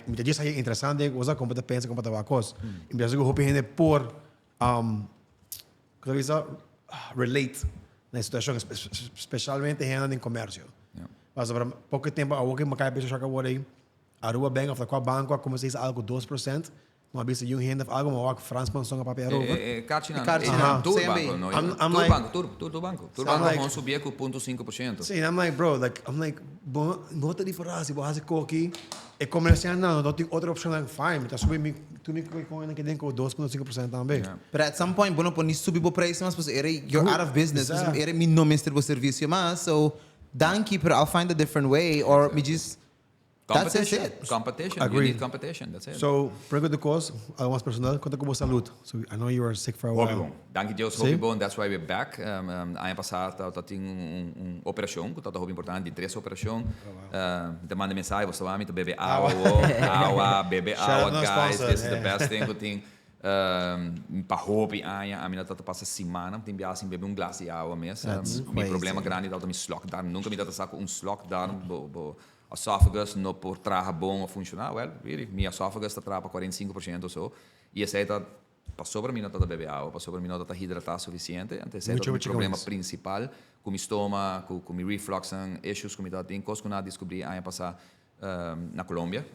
me diz aí interessante, coisa como te pensa como te vai cos. E me diz que hope gente por relate na situação, especialmente gente em comércio. Mas para pouco tempo, a outra me cai pensar que agora aí, Aruba Bank of the banco como se diz algo 2%. Uma vez eu ainda algo uma França pensou para papel Aruba. Cartina, tudo banco. Tudo banco vão subir com 0,5%. Sim, I'm like, bota diferença, vou fazer coque. E comerciante não tem outra opção like fine, mas subir tu me com que tem com 2,5% também. But at some point, bueno, poni subir o preço, mas you're out of business. Era me não mestre o serviço, mas so danke, but I'll find a different way or me just Competition. Agreed. You need competition. That's it. So, pergunta de coisa, algumas personal, quanto como saúde? So, I know you were sick for a while. Hobby bom. Danke Deus, hobby bom. That's why we're back. Ano passado, eu tinha operação, que é importante, de 3 operações. Te manda mensagem, você vai me beber água, beber água, guys. This is the best thing que tem. Para hobby, a minha tata passa semana, tem biasa em beber glass de água mesmo. Meu problema grande é que me lockdown. Nunca me dá saco lockdown. Esófagus não por traga bom a funcionar, really, minha esófagus está para 45% ou so, e esse aí passou para mim não está beber água, passou para mim não está hidratar suficiente, então esse é o problema principal, com o estômago, com o reflux, issues, com o tem coisas que eu descobri ano passado na Colômbia,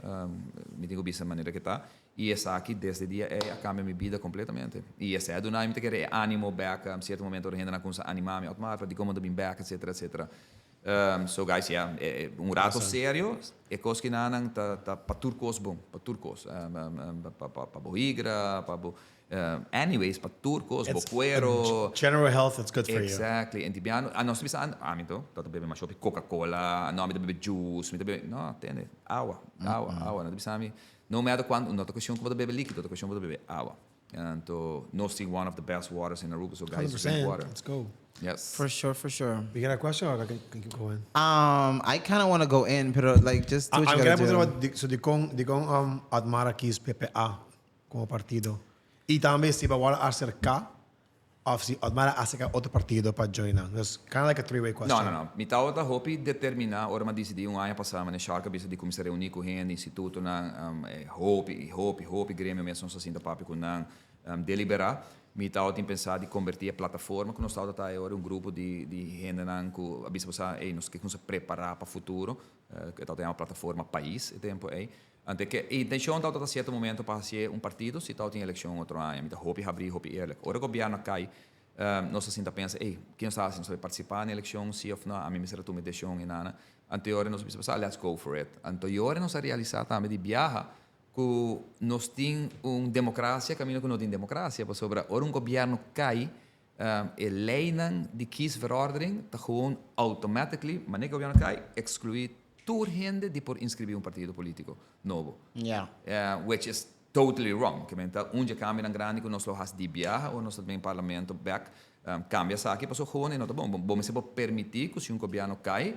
me tenho visto da maneira que está, e essa aqui desde dia é a cambia minha vida completamente, e esse é do nada me quer ânimo back, certo momento eu ainda não consigo animar-me, automático, de como eu back, etc. So guys, yeah, un rato serio, e cos que nanang pa turcos bom, pa turcos, pa boigra, anyways, pa turcos, It's boquero. general health, it's good for Exactly. En tibiano, nós temos amito, tá bebe mais Coca-Cola, não me bebe juice, me bebe, não, tem água, não temos no matter quando, não tá questão que você bebe líquido, tá questão que você bebe água. Então, nós temos one of the best waters in Aruba, so you. guys, drink 100%. water. Let's go. Yes. For sure. You got a question or I can keep going? I kind of want to go in, pero like just do what I'm you gonna gotta put do. so di con Admara quis PPA como partido. Y también si va a acercar of si Admara acerca otro partido para joinar. It's kind of like a three-way question. No. Mi tao ta hopi determinar, ora ma decidi un anno passado, ma ne sharka bisa di começar a reunir com gente, instituto na hopi grêmio mesmo sa sinta papi com nan deliberar. Mi tao tem pensado de convertir a plataforma que nós tao tá agora um grupo de gente nan ku abisa passar nós que nos preparar para futuro, que tao tem uma plataforma país, tempo ante que a intenção tao tá certo momento para ser um partido, se tao tem eleição outro ano, mi ta hopi abrir, hopi eerlijk. Ora o governo cai nós assim tá pensa, quem está assim sobre participar na eleição, se ou não, a mim me será tu me deixou em nada. Anterior nós pensamos, let's go for it. Anterior nós a realizar também de viajar que nós tem democracia, caminho que não tem democracia, por sobre ora governo cai, e lei de kiesverordening, tá gewoon automatically, mas nem governo cai, excluir toda gente de por inscrever partido político novo. Yeah. Which is totally wrong. Que menta onde cambia na grande que nós lo has de viaja ou nós também parlamento back cambia aqui passou gewoon não tá bom se permitir que se governo cai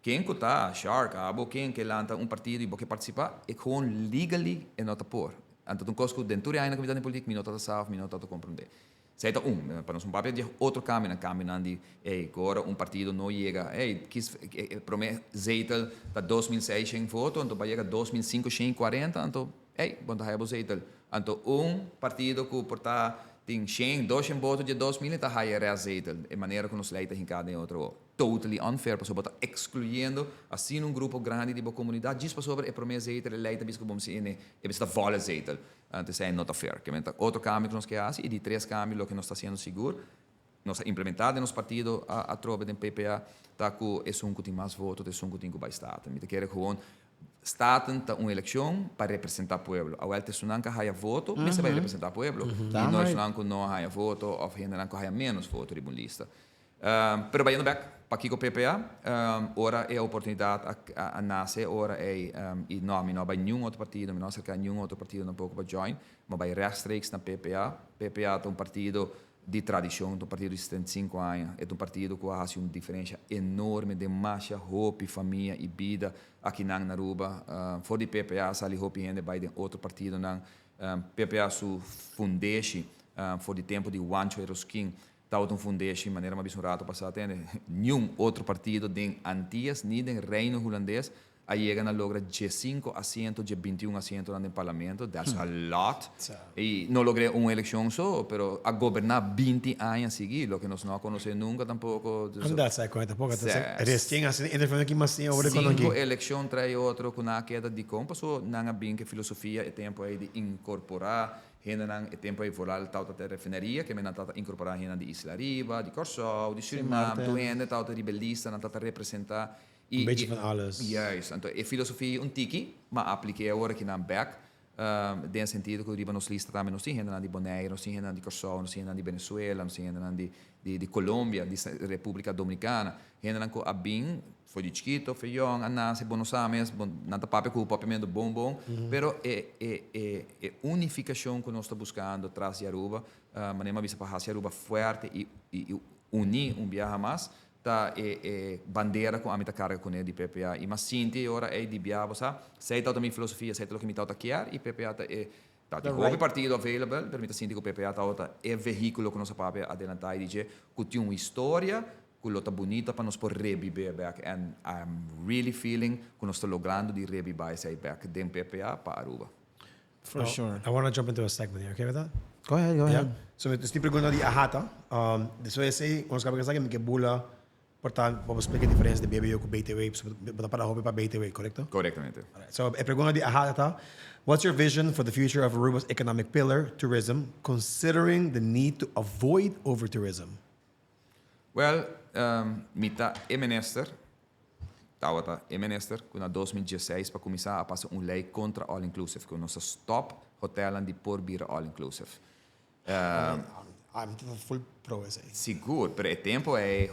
quem que tá shark quem que lanta partido e que participar é gewoon legally e nota por então coisas dentro da comunidade política minota tá salvo minota tá compreender Seita para nós papel de outro caminho de agora partido não chega quis promete zetel para 2006 voto então vai chegar 2005 40 então quando há zetel então partido que portar tem 100 200 votos de 2000 está higher zetel de maneira que nos leita em cada outro totally unfair para botar excluindo assim grupo grande de comunidade diz para sobre promete zetel leita bisco bom se é está vale zetel antes é not fair que outro caminho que nós queremos e de três caminhos que nós está sendo seguro nós implementado nos partido a tropa do PPA tá que é que tem mais votos é que tem que vai estar me quer gewoon staten tá uma eleição para representar o povo a volta se não há voto mas vai representar o povo e nós não há voto ou ainda não há menos voto de uma lista pero vai indo back para aqui com o PPA ora é a oportunidade a nascer ora é e não vai nenhum outro partido não cerca nenhum outro partido não pouco para join mas vai rechtstreeks na PPA é partido de tradição um partido de 75 anos é partido que faz uma diferença enorme de massa hope família e vida aqui na Aruba for de PPA sali hope ainda vai de outro partido na PPA su fundeixe for de tempo de Juancho Eroskin tal fundeixe maneira mais um rato passado tem nenhum outro partido de Antillas nem de Reino Holandês a llegan a lograr 5 asientos, 21 asientos no parlamento. That's a lot. Y no logré una elección solo, pero a gobernar 20 años seguidos, lo que nos no conoce nunca tampoco. Andar, sai conta, pouco. Resting assim, interferindo aqui mais assim, over economia. 5 eleições trai outro com a queda de compa, so não há bem que filosofia é tempo aí de incorporar, é tempo aí volar tal da refineria, que me não tá incorporar de Isla Riba, de Corsol, de Suriname, tu ainda tal da rebelista, não tá representar. Een beetje van alles. Juist. Então, a filosofia tiki, mas apliquei agora aqui na back. Den sentido que o nos lista também, nós temos de Bonaire, nós temos de Corsol, nós temos de Venezuela, nós temos de Colômbia, de República Dominicana. Ainda a bem, foi de Chiquito, Feijão, Anás, Buenos Aires, nada papo com o papiamento bom, pero é unificação que nós estamos buscando atrás de Aruba, mas não vista para fazer Aruba forte e unir viaje mais. Bandeira com a minha carga com ele de PPA e mas sinti agora é de biabo sabe sei tal também filosofia sei tal que me tal quer e PPA tá o partido available permite sinti que o PPA tá é veículo que nossa papel adelantar e dizer que tem uma história que lota bonita para nós por reviver back and I'm really feeling que nós estamos logrando de reviver esse back de PPA para Aruba. For sure. I want to jump into a segment here. Okay with that? Go ahead. So, estou perguntando de Ahata. Isso é assim, quando você acaba que bula portanto, vamos explicar a diferença de BBO com BTW, para hobby para BTW, correto? Correctamente. So, a pergunta de Ahata, what's your vision for the future of Aruba's economic pillar, tourism, considering the need to avoid over-tourism? Well, mita é minister, Tawata, e minister, que na 2016 para começar a passar lei contra all-inclusive, que nós stop hotel de por vir all-inclusive. I'm full pro esse aí. Seguro, pero o tempo é,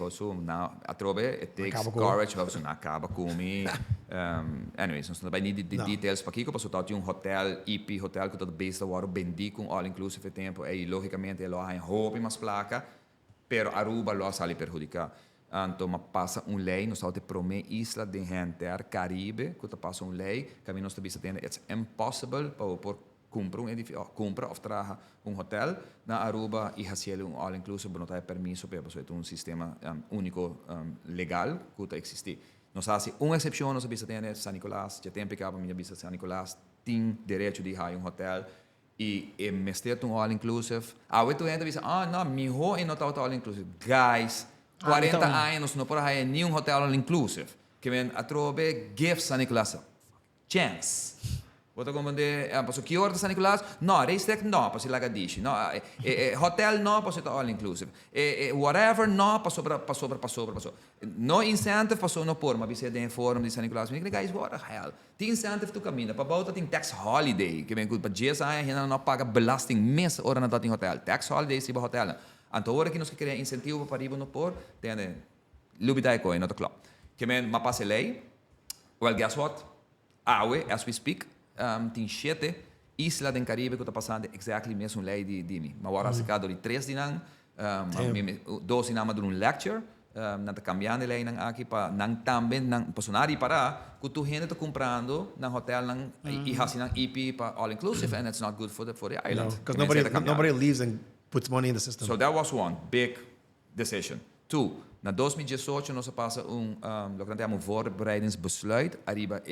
a trobe, it takes Acaba com- courage, não acaba com me. Anyways, nós não vai need de details para aqui, porque só hotel, IP hotel, que todo base da hora bendi com all-inclusive tempo, e logicamente ele há roupa mais placa, pero Aruba lo sale perjudicar. Então, passa lei, nós estamos para uma isla de gente Caribe, que passa lei, que nós estamos tendo, it's impossible para compra of traga hotel na Aruba e fazer all-inclusive, não tem permisso para fazer sistema único legal que existe. Nós fazemos exceção, nós temos San Nicolás, já tem pecado, minha vista San Nicolás, tem direito de ir a hotel e mestre all-inclusive. Tu entra e diz, não, melhor e não está all-inclusive. Guys, 40 anos não pode ir nenhum hotel all-inclusive. Que vem a trobe gifts San Nicolás. Chance. Vou comandar, que hora de San Nicolás? Não, racetrack não, para se laga dish. Não, hotel não, para ser all inclusive. Whatever não, para sobra. No incentive para não pôr, mas você tem fórum de San Nicolás. Me guys, what the hell? Tem incentive tu caminha, para volta tem tax holiday, que vem para dias aí, ainda não paga belasting mês hora na data em hotel. Tax holiday se para hotel. Então hora que nós queremos incentivo para ir no pôr, tem lubidai coi, não tá claro. Que vem, mas passa lei. Well, guess what? As we speak. Tem 7 islas do Caribe que estão passando exatamente a mesma lei de mim. Mas agora se cada de 3 de nang, 2 de nang de lecture, não está cambiando a lei aqui para não também não personagem para que tu gente está comprando na hotel e fazendo IP para all inclusive and it's not good for the island. Because nobody leaves and puts money in the system. So that was one big decision. 2. Na 2018 nós passa lo que chamamos voorbereidingsbesluit arriba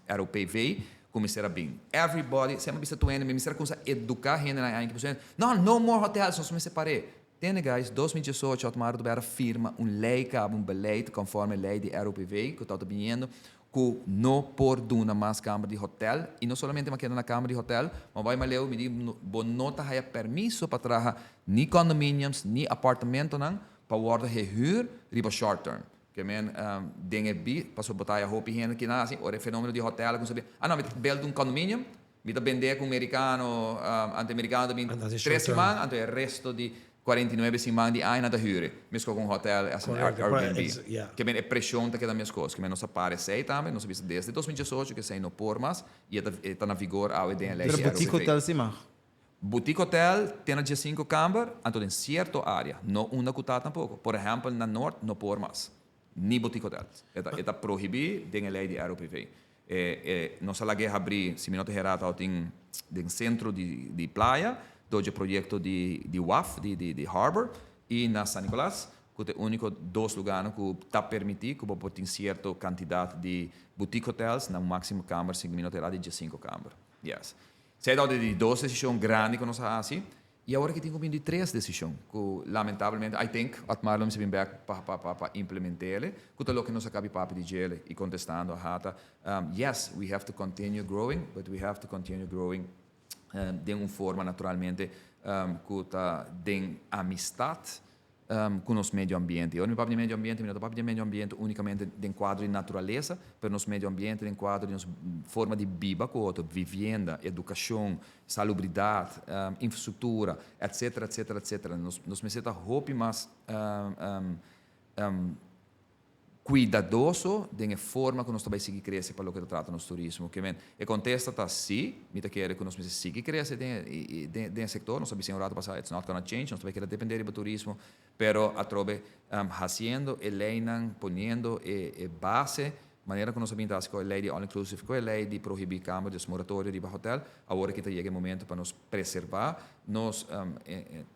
ROPV começar bem. Everybody, sempre bisa tu ene, misera começa educar gente na área que não, no more hotels, nós me separei. Tem guys, 2018 automaram do firma lei que beleid conforme a lei de ROPV que está vindo que não por duna mais câmara de hotel e não somente uma na câmara de hotel, mas vai mais leu me diz bonota haya permisso para trabalhar ni condominiums ni apartamento não para worden gehuurd riba short term. Que men dingen bi pas op botar a roupa higiene que nasce, ora fenômeno de hotel com saber. Não, met bel de condominium, met vender com americano, ante-americano bin 3 semanas, ante o resto de 49 semanas de ano da huur. Mesmo com hotel as Airbnb. Que men é pressão que da minhas coisas, que men não se parece também, não se vê desde 2018 que sei no por mas e está na vigor a OED lei. Pero boutique hotel sim, Boutique hotel tem de 5 câmaras, então em certa área, não uma cutada tampouco. Por exemplo, na norte, não por mais. Ni boutique hotel. Está proibido dentro da lei de ROPV. Nós lá quer abrir, se me não te errado, tem centro de praia, do projeto de WAF, de Harbor, e na San Nicolás, que é o único 2 lugares que está permitido, que pode ter certa quantidade de boutique hotels, na máximo câmara, se me não te errado, de 5 câmaras. Yes. Se é de 2 decisões grandes que nós fazemos, e agora que tenho de 3 decisões, que lamentavelmente, I think, at Marlon se vem back para implementar, que é o que nós acabamos papo de gel e contestando a rata. Yes, we have to continue growing, but we have to continue growing de uma forma naturalmente que está de amistade com o meio ambiente. Eu não falo de meio ambiente, eu não falo de meio ambiente unicamente em quadro de natureza, mas no meio ambiente em quadro de forma de vida, como vivenda, educação, salubridade, infraestrutura, etc, etc, etc. Nós necessitamos roupa mais cuidadoso de forma que nós também seguir crescer para o que trata nosso turismo. Que vem, e contesta tá sim, me tá querendo que nós seguir crescer dentro setor, nós sabemos que passar, it's not gonna change, nós também queremos depender do turismo, pero a trobe haciendo, eleinan, poniendo base, maneira que nós sabemos que a lei de all inclusive, que a lei de proibir câmaras, moratório de hotel, agora que chega o momento para nos preservar nosso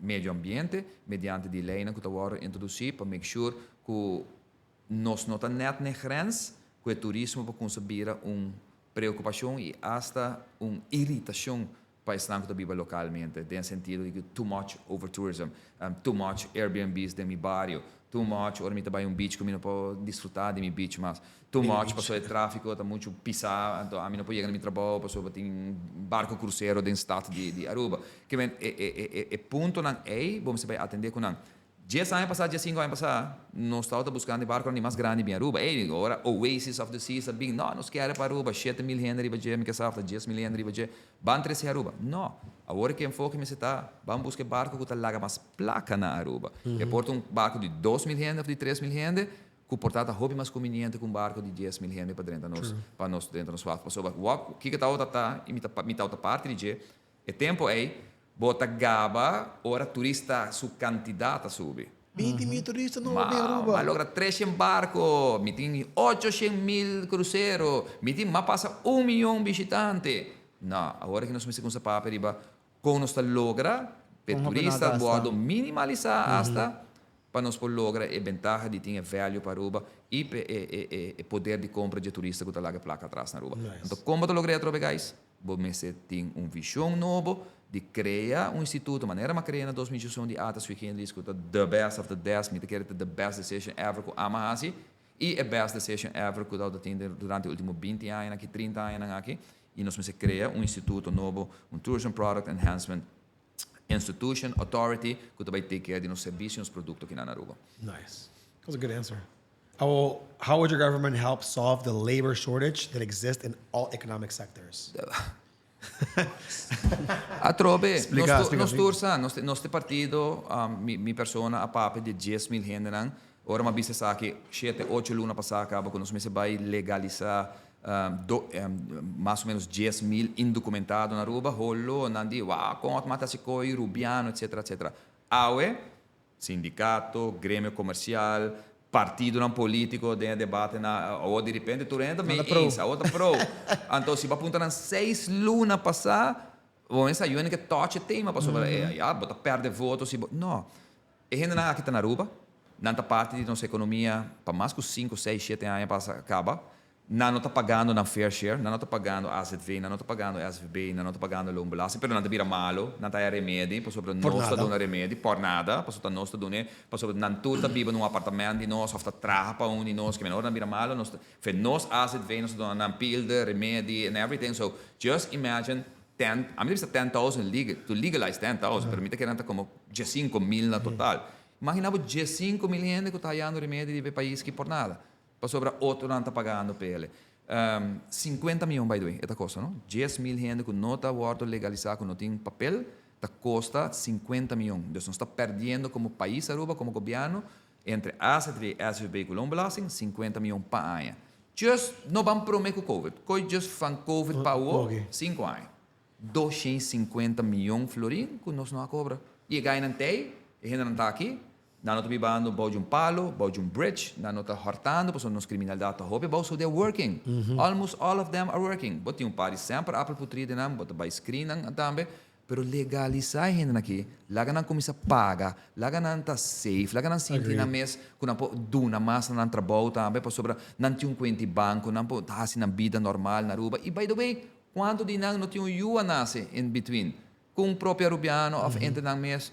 meio ambiente mediante de lei que agora introduzir para make sure que nós não estamos net na grens que o turismo pode conseguir uma preocupação e até uma irritação para o estado que vive localmente, no sentido de que too much over-tourism, too much Airbnbs de meu barrio, too much, ora me trabalho em beach que eu não posso desfrutar de meu beach, mas too much, passou o tráfego, está muito pisar, então a mim não pode chegar no meu trabalho, passou tem um barco cruzeiro dentro do estado de Aruba. Que vem, ponto não é, vamos atender com não. 10 anos passados, 5 anos passados, nós estávamos buscando barco mais grande em Aruba. Ei, agora, Oasis of the Seas, bem, não, nós queremos para Aruba, 7 mil reais riba de, me quer saber, 10 mil reais riba de, vão 13 Aruba. Não, agora que enfoque me está, vamos buscar barco que está mais placa na Aruba. E porta barco de 2 mil reais ou de 3 mil reais, que portata hobby mais conveniente com barco de 10 mil reais para nós dentro dos fatos. O que está outra e me está outra parte de, é tempo aí, bota gaba, ora turista su candidata sube. 20 mil turistas no Aruba. Mas logra 300 barcos, me tem 800 mil cruzeiros, me tem mais passa 1 milhão de visitantes. Não, agora que nós me seguimos a papel, com nós logra, para turista, pode minimalizar hasta, para nós logra a vantagem de ter value para Aruba e poder de compra de turista que está lá a placa atrás na Aruba. Então, como eu logrei a guys? Você tem visão novo, de criar instituto, maneira que criar na 2018 de atas weekend escuta the best of the best, me quer the best decision ever com Amahasi e a best decision ever que eu tenho durante os últimos 20 anos aqui, 30 anos aqui, e nós vamos criar instituto novo, tourism product enhancement institution authority que vai take care de nos serviços e nos produtos aqui na Aruba. Nice. That was a good answer. How would your government help solve the labor shortage that exists in all economic sectors? A trove, Explica. nós partido, mi persona a papo de 10 mil gente, ora uma bisa sa que 7, 8 luna passada acaba quando nós vai legalizar mais ou menos 10 mil indocumentados na Aruba, rolo, nandi, quanto mata se coi, rubiano, etc. Aue, sindicato, grêmio comercial, partido não político de debate ou de repente tu renda me isa outra pro então se vai apontar 6 luna passar vamos essa que toque tema para sobre bota perde votos se não e gente na aqui na Aruba nanta parte de nossa economia para mais que 5, 6, 7 anos passa acaba não está pagando na fair share, não está pagando AZV, não está pagando SVB, não está pagando lombolasse, pero não está vira malo, não está remédio, por sobre não está dando remédio, por nada, por sobre não está dando, por sobre não tu está vive num apartamento de nós, ou está trabalhando para um de nós, que menor não vira malo, nós, for nós AZV, nós está dando pilda, remédio, and everything, so just imagine 10, a mim 10,000 legal, to legalize 10,000, permite que renta como 5 mil na total. Imaginava 5 mil gente que está dando remédio de país que por nada. Para sobre outro não está pagando para ele. 50 milhões, by the way, esta costa, não? 10 mil gente que não está legalizado, que não tem papel, está costa 50 milhões. Então, nós está perdendo como país, Aruba, como governo, entre AZV e SVB com Lombelasting, 50 milhões para ano. Just, não vamos prometer com Covid. Coi just van Covid para o 5 anos. 250 milhões florim, que nós não cobra. E ganha não tem, e gente não está aqui, não está bibando bao de palo, bao de bridge, não está hortando, porque nos criminalidade está hobby, so they're working. Almost all of them are working. Botem pari sempre apple putride nam, bota by screen ang tambe, pero legalizar gente aqui, laga não começa a pagar, laga não está safe, laga não sente na mes, que não pode duna massa não trabalho também, para sobre não tem conta banco, não pode estar assim na vida normal na Aruba. E by the way, quanto de não tem yuan nasce in between, com o próprio rubiano of entre na mes.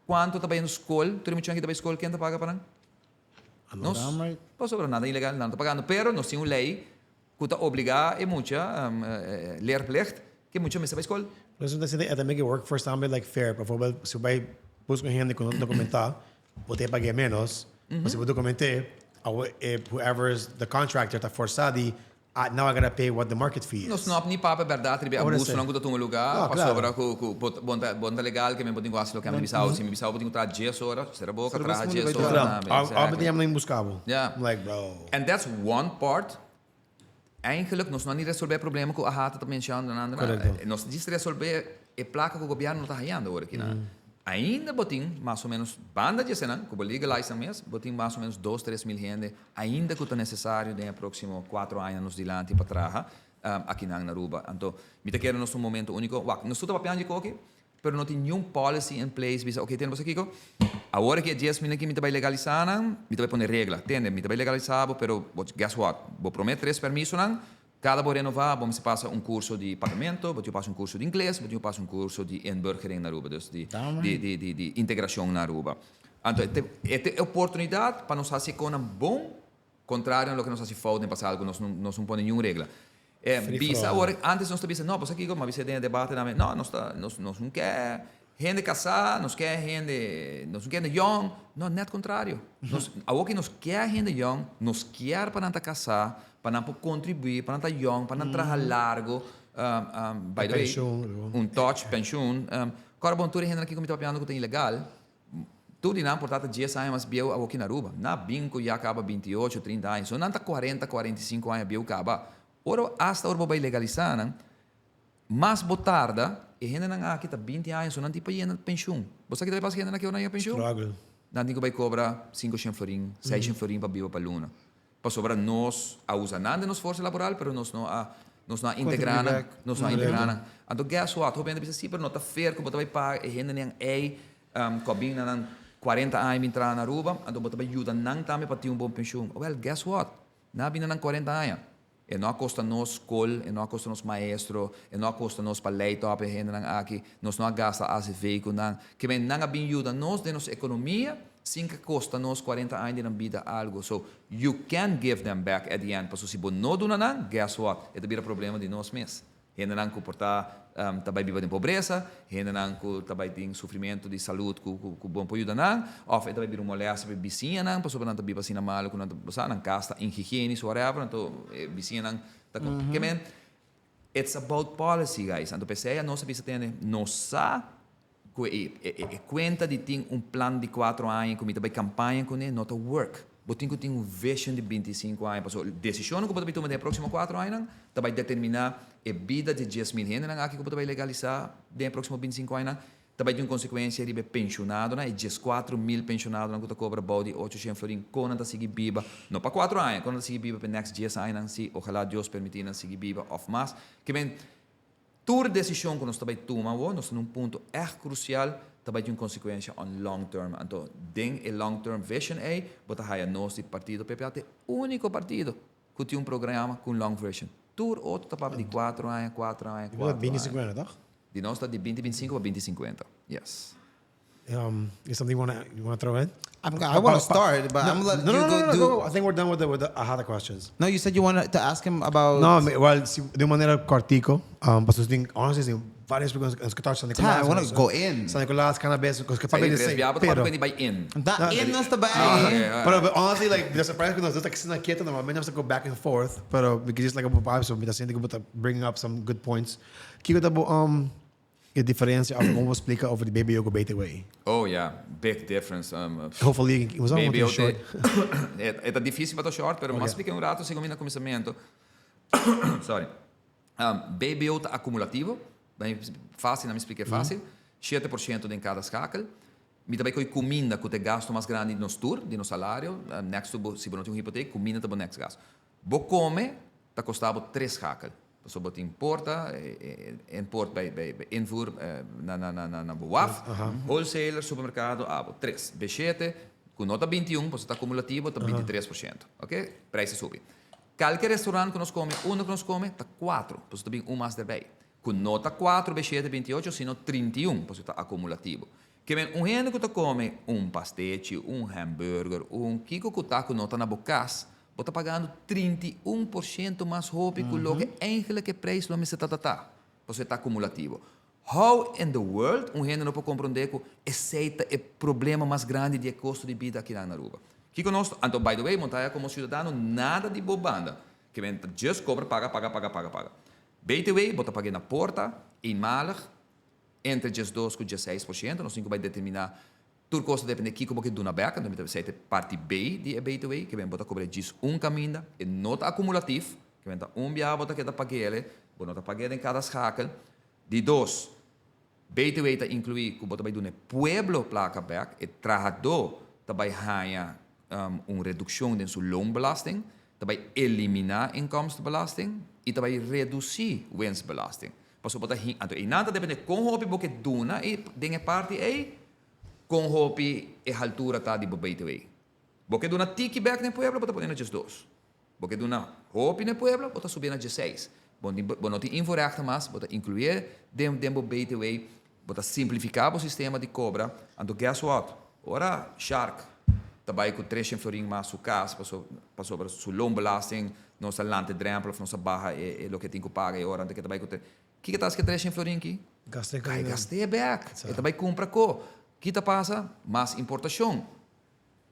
Quanto está no escola? Tu me chama que está na escola, quem está paga para nós? Não sobra nada ilegal, não está pagando. Pero nós temos uma lei que está obrigada e muita leerplicht que muita me sabe escola. Mas não tem até make it work for somebody like fair, para favor, se vai buscar gente com documentar, pode pagar menos, mas se você documentar, whoever's the contractor está forçado now I gotta pay what the market fee is. Nós não nem para verdade, tribe abuso não gusta um lugar, para sobra com bonta legal que me botem quase lo que me bisau, se me bisau botem tra 10 horas, será boca tra 10 horas. Obviamente não buscava. Yeah. I'm like, bro. And that's one part. Eigenlijk nós não nem resolver problema com a rata também mencionando nada. Nós diz resolver a placa que o governo não está ganhando agora aqui, né? Ainda botim mais ou menos banda de cena, como legaliza mesmo, botim mais ou menos 2, 3 mil gente, ainda que é necessário de próximo 4 anos dilante para trabalhar aqui na Aruba. Então, me te quero num momento único. Nós estamos papel de coque, mas não tem nenhum policy in place. Bisa, ok, temos aqui, agora que 10 mil aqui me vai legalizar, me vai pôr regra, entende? Me vai legalizar, mas guess what? Vou prometer 3 permissos, cada vez renovar, vamos passar curso de pagamento, vamos passar curso de inglês, vamos passar curso de inburgering na Aruba, de integração na Aruba. Então, esta oportunidade para nós fazer com um bom contrário ao que nós fazemos falta no passado, nós não pomos nenhuma regra. Bisa, agora, antes nós pensamos, não, pois aqui, mas você tem debate, não, nós não quer, gente casada, nos quer gente young, não, net contrário. Algo que nos quer gente young, nos quer para não casar, para não contribuir, para não young, para não trabalhar largo, by the way, touch, pensão. Agora, bom, tudo gente aqui que me está pensando que tem ilegal, tudo não, portanto, 10 anos mais biel aqui na Aruba. Na binco já acaba 28, 30 anos. So, não está 40, 45 anos biel acaba. Ora, hasta ora vai legalizar, não? Mas botarda, e gente não aqui está 20 anos, so não tipo aí pensão. Você que deve passar gente aqui na pensão? Struggle. Não tem que vai cobrar 500 florim, 600 florim para biel para luna. Para sobra nós a usar nada nos força laboral, pero nós não integrana, nós não integrana. Então, guess what? Hope ainda precisa sim, pero não está fair que você vai pagar e gente não combina não 40 anos entrar na Aruba, então você vai ajudar não também para ter bom pensão. Well, guess what? Não bina não 40 anos. E não custa nos escola, e não custa nos maestro, e não custa nos para leito a gente não aqui, nós não gasta as veículo não, que bem não bem ajuda nós de nossa economia, sem que custa nos 40 anos de vida algo. So you can give them back at the end. Porque se você não do nada, guess what? É também o problema de nós mesmos. Gente não comportar também viva de pobreza, gente não também tem sofrimento de saúde com bom ajuda não, ou também vir uma moléstia para vizinha não, para sobre não viva assim mal, com não passar não casta higiene, whatever, então vizinha não, que men, it's about policy, guys. Então pensei, nós precisa ter nossa conta de ter plano de 4 anos, como também campanha com ele, not a work. Você tem um vision de 25 anos. A decisão que você tomar nos próximos 4 anos vai determinar a vida de 10.000 gente que você vai legalizar nos próximos 25 anos. Também tem uma consequência de pensionado, e 14.000 pensionados que cobra de 800 florim quando seguir viva. Não para 4 anos, quando seguir viva para next 10 anos, se ojalá Deus permitir seguir viva of mais. Que bem, toda decisão que nós também tomamos, nós num ponto crucial, também tem uma consequência on long term. Então, tem a long term vision aí, bota aí nós de partido PPAT, único partido que tem um programa com long vision. Tur outro tá de 4 anos, 4 anos, 4 anos. 2050, tá? De nós está de 2025 a 2050. Yes. Is something you want to throw in? I want to start, but I'm letting you No. I think we're done with the Ahada questions. No, you said you wanted to ask him about... No, well, de uma maneira cortico, mas honestly, tem várias perguntas que San Nicolás. I want to go in. San Nicolás, Cannabis, because que papai Tres dice, viabo pero... para by in. That in us the bag. But honestly, like, the surprise que nós estamos aqui na quieta, normalmente nós go back and forth, pero because just like a papai, so me está sentindo que bringing up some good points. Kiko tabo a diferença como explica over the Baby Yogo Gateway. Oh yeah, big difference. Hopefully, it was all Baby short. É difícil para short, pero mas expliquei rato segundo o começamento. Sorry. Baby Yogo acumulativo, bem fácil, não me expliquei fácil. 7% de cada escacle. Me também com comida que te gasto mais grande no tour, de no salário, next to se você não tem hipoteca, comida também next gasto. Bo come, tá custava 3 escacle. So wat importa, import bij invoer na BOAF, wholesaler, supermercado, 3. B7, com nota 21, pues está acumulativo, está 23%. Ok? Preço sube. Qualquer restaurante que nós come, que nós come, está 4, pues está bem mais daarbij. Com nota 4, B7, 28, sino 31, pues está acumulativo. Que vem gente que come pastete, hambúrguer, kiko que está com nota na bocas, você está pagando 31% mais roupa que o que eigenlijk preço não está. Você está acumulativo. How in the world gente não pode compreender que esse é o problema mais grande de custo de vida aqui na Aruba? Que nós, então, by the way, montar como cidadão nada de bobanda. Que vem, just cobra, paga. BTW, você paga na porta, eenmalig, entre 2 e 16%, nós temos que determinar. Tudo custa depende de como que do na beca, então deve ser parte B de BTW, que vem botar cobrar diz caminho, e nota acumulativo, que vem biabo que da paguele, nota paguele em cada schakel. De 2, BTW está incluir que botar vai do pueblo placa back, e trajador também ganha redução de sua loonbelasting, também eliminar inkomstenbelasting, e também reduzir winstbelasting. Passo botar então e nada depende de como o que dona e dengue parte aí com hopi e altura tá de BTW. Porque duna tiki back no pueblo, bota podendo just 2. Porque duna hopi no pueblo, bota subir na 16. Bom, não tem invorecht mas, bota incluir dentro BTW, bota simplificar o sistema de cobra. Então, guess what? Ora, Shark, também com 300 florim mais o caso, passou para sua loonbelasting, nossa lante drempel, nossa barra, e o que tem que pagar, e ora, que também com... O que está escrito 300 florim aqui? Gastei com Cai ele. gastei back. E também compra co. Kita passa, mais importação.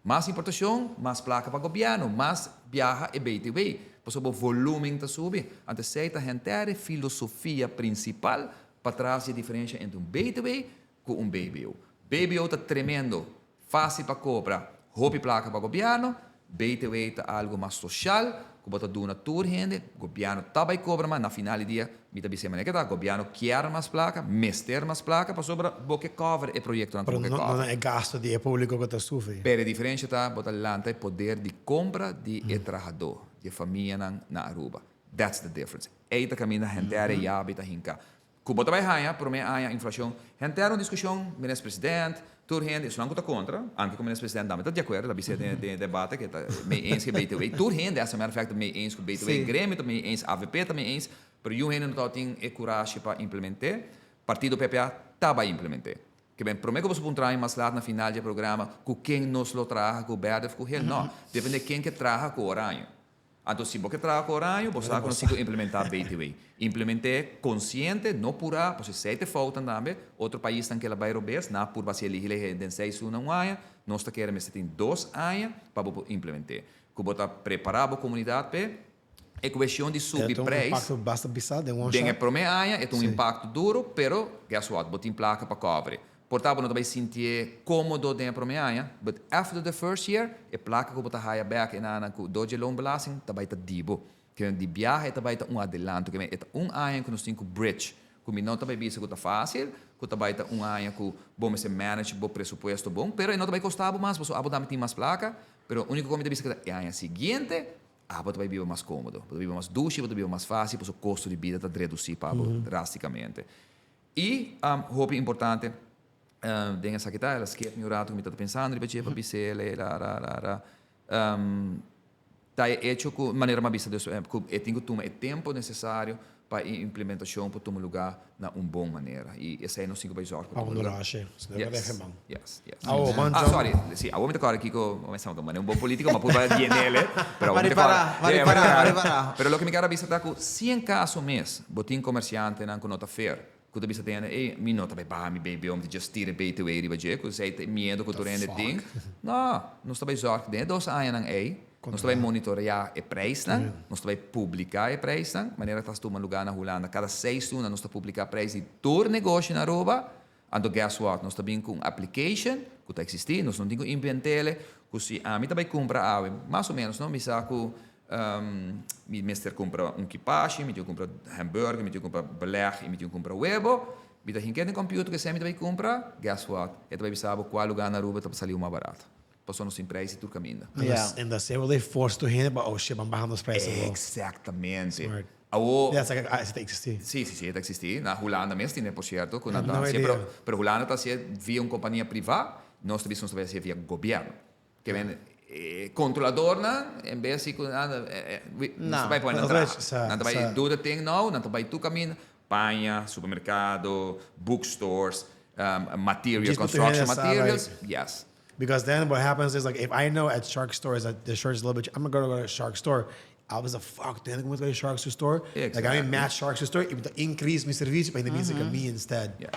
Mais importação, mais placa para o governo, mais viaja e BTW. Por o volume está subindo. Antes, essa é filosofia principal para trazer a diferença entre BTW com BBO. BBO está tremendo, fácil para comprar, roupa placa para o governo, BTW está algo mais social, que bota duna tour gente, o governo também cobra, mas na final do dia, me está dizendo que o governo quer mais placa, mester mais placa, para sobre o que cover e projeto Pero que não cover. é gasto de público que está sofrendo. Per differenza ta bota lanta il poder di compra di trabajador, di famiglia na Aruba. That's the difference. Eita caminha gente era e habita hinka. Kubota vai haya, por me haya inflação. Gente era uma discussão, menes presidente, tur gente, isso não conta contra, anche come menes presidente, dame de acordo, la bise de debate que tá me eens que BTW. Tur gente, as a matter of fact, me eens que BTW, Grêmio também eens, AVP também eens, pero you gente não tem e coragem para implementar. Partido PPA também implementar. Que bem, prometo que você pode trazer mais lá na final do programa, com quem nos lo traga, com o Berde, com ele. Não, depende de quem que traga com o Oranho. Então, se você traga com o Oranho, você vai conseguir implementar BTW. Implementar consciente, não pura, porque se te falta também, outro país tem que ela vai rober, não por você elegir de 6 um ano, nós queremos ter 2 anos para implementar. Que você preparar a comunidade para a questão de subir preço. impacto basta pisar de one Tem shot. primeiro ano, é impacto duro, pero guess what? Botin placa para cobre. Portanto, não vai sentir cômodo dentro do primeiro ano, but after the first year, a placa que você haya back na doje loan belasting, também está dibo. Que de viagem também está adelanto, que é ano que nós temos bridge. Que não também bisa que está fácil, que também está ano que bom se manage bom presupuesto bom, pero não também custava mais, porque abo também tem mais placa, pero o único que bisa que é ano seguinte, você vai viver mais cômodo, você vai viver mais duche, você vai viver mais fácil, porque o custo de vida está reduzido drasticamente. E, roupa importante, denga essa aqui tá, ela esquece meu rato que me está pensando, ripetir para bicele, tá hecho de maneira mais vista, eu tenho que tomar o tempo necessário para a implementação, para tomar lugar na boa maneira. E esse aí não se vai usar. Ah, não acho. Senão vai deixar bom. Yes. Sorry. Sim, eu vou me tocar aqui com um bom político, mas pode vir nele. Mari parar. Pero lo que me quero avisar é que 100 casos mês, botin comerciante não com nota fair. Quando você tem, me nota para me baby, om te just tira BTW e vai que você tem medo que tu rende ding. Não, nós também zorg de 2 anos não é. Nós também monitorear o preço, nós também publicar o preço, maneira que tu lugar na Holanda, cada 6 anos nós publicar o preço de todo negócio na Aruba. Então, guess what? Nós também com application, que está existindo, nós não temos que inventar, que se a mim também compra mais ou menos, não? Me saco mi mister compra equipagem, me compra hambúrguer, me compra beleg, me compra huevo, me dá hinken computer que você me compra, guess what? Eu também sabe qual lugar na Aruba está saindo mais barato. Passou no sem preço e tudo caminho. And the same way they force to hand, but oh shit, I'm behind those prices. Exatamente. Smart. Awo, Yeah, it's like isso tem que existir. sim, está existindo. Na Holanda mesmo tem, por certo, com No idea. pero Holanda está sendo via uma companhia privada, nós também somos via governo. Que vem controlador, em vez de não vai pôr na não vai do the thing não vai tu caminho, panha, supermercado, bookstores, material, Just construction put your materials, hands yes. Because then what happens is like if I know at Shark stores that the shirt is a little bit, I'm gonna go to a Shark store. I was a fuck, then I'm going to go to Shark store. Exactly. Like I match Shark store, if the increase my service, but it means like me instead. Yeah,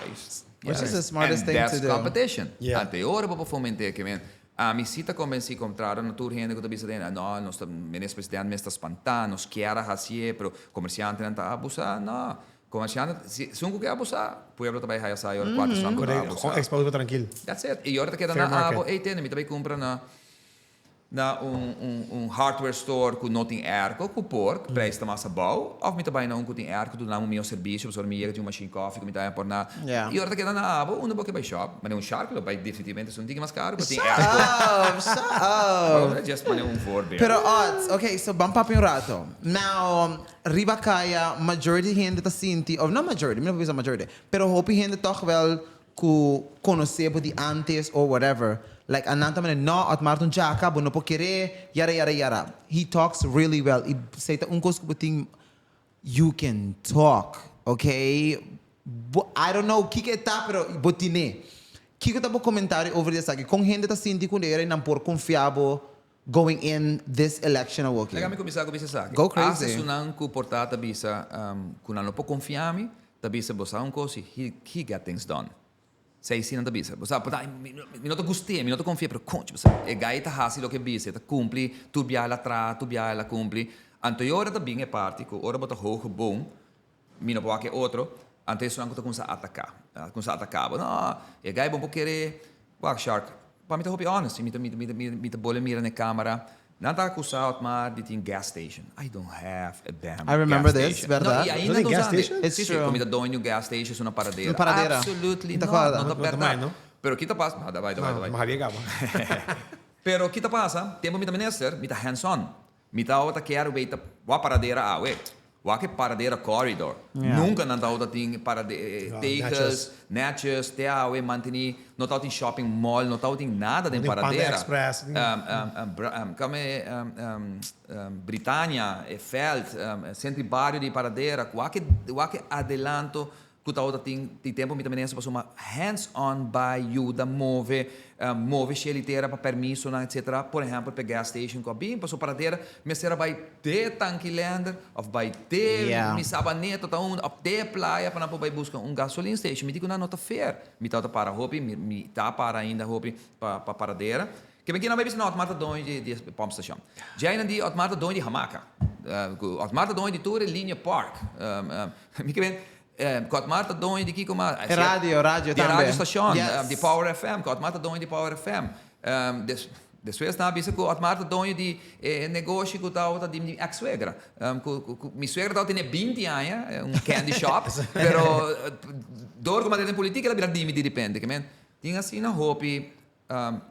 Which is the smartest thing that's to do. competition. Yeah. Ante ora para fomentar que men a mi cita convenci contrário na tour gente que tu bisa dentro no nós menes presidente me está espantando nos quiera hacer pero comerciante não tá abusar no comerciante se um que abusar pueblo também vai sair ora 4 5 Correct. Expose tranquilo. that's it e ora que Fair na market. abo ei tem me também compra na hardware store que não tem airco, que por preço está mais bom, ou me também não que tem airco, tu não meu serviço, você me chega de uma machine coffee, que me está por na. E hora que está na abo, não vai shop, mas um shark, lo vai definitivamente um tigre mais caro, que tem airco. Shut up. Just para voorbeeld. Pero odds, okay, so vamos papi un rato. Now, riba kaya, majority gente ta sinti, of not majority, não vou dizer majority, pero hope gente toch wel ku conhecer por de antes or whatever. Like, ananta man, no, at Martin Jaka, bo no po kere, yara. He talks really well. I say ta unkos ko ting, you can talk, okay? I don't know, kike ta, pero botine. Kiko ta po komentary over this aqui. Kung gente ta sinti kun era nan por confiabo going in this election okay. Legal me começar com isso. Go crazy. Asa sunan ku portata bisa kun não po confiami, tabisa bosa un cosi, he get things done. Sei sina tabisa. Bosa, pata, mi non gusti, mi non confia, però conci, bosa, e gai ta hasi lo che bisa, ta cumpli, tu bia la tra, tu bia la cumpli. Anto io ora ta binge party, ko ora bota hoge boom, mi no può che altro, anto io sono anche con sa attacca, con sa attaccavo. No, e gai bon pokere, wag shark. Pa mi ta hopi honest, mi ta bolle mira ne camera. Nanta acusado maar dit in gas station. I don't have a damn I remember gas this, station. verdad? No, e ainda Não tem não gas usando. station? It's Sì, sì, true. come da doin un gas station su una paradeira. Una paradeira. Absolutely Não tá no, claro. não tá Não verdade. também, não? Pero kita passa, vai. Não, mas havia gama. Pero kita passa, tempo mita minister, mita hands-on. Mita outra quero ver wa paradeira wait. Wa que paradeira corridor. Yeah. Nunca não tá outra tem tekens, Natchez. natchez, te awe manteni, não tá em shopping mall, não tá em nada de Tem Panda paradeira. Express. Britannia, Eiffel, centro bairro de paradeira, qualquer adelanto que tá outra tem tempo me também para uma hands-on by you da move xeliteira para permisso etc. Por exemplo, para gas station com bem para paradeira, me será vai de tanquilander of by de mi sabaneta tá of de praia para vai buscar gasoline station. Me digo na nota fair, me tá para hopi, me tá para ainda hopi para paradeira. Que me não vai na automata doin de pump station. Já ainda de automata doin de hamaca. Automata doin de tour linha park. Me que bem Kot Marta doin di kiko ma Radio di também. radio station Yes. di Power FM Kot Marta doin di Power FM después na bisa ko Kot Marta doin di negócio ko tao di mi ex suegra mi suegra tao tiene 20 anos un candy shop pero dor como tem política ela vira di depende que men tinha assim na hopi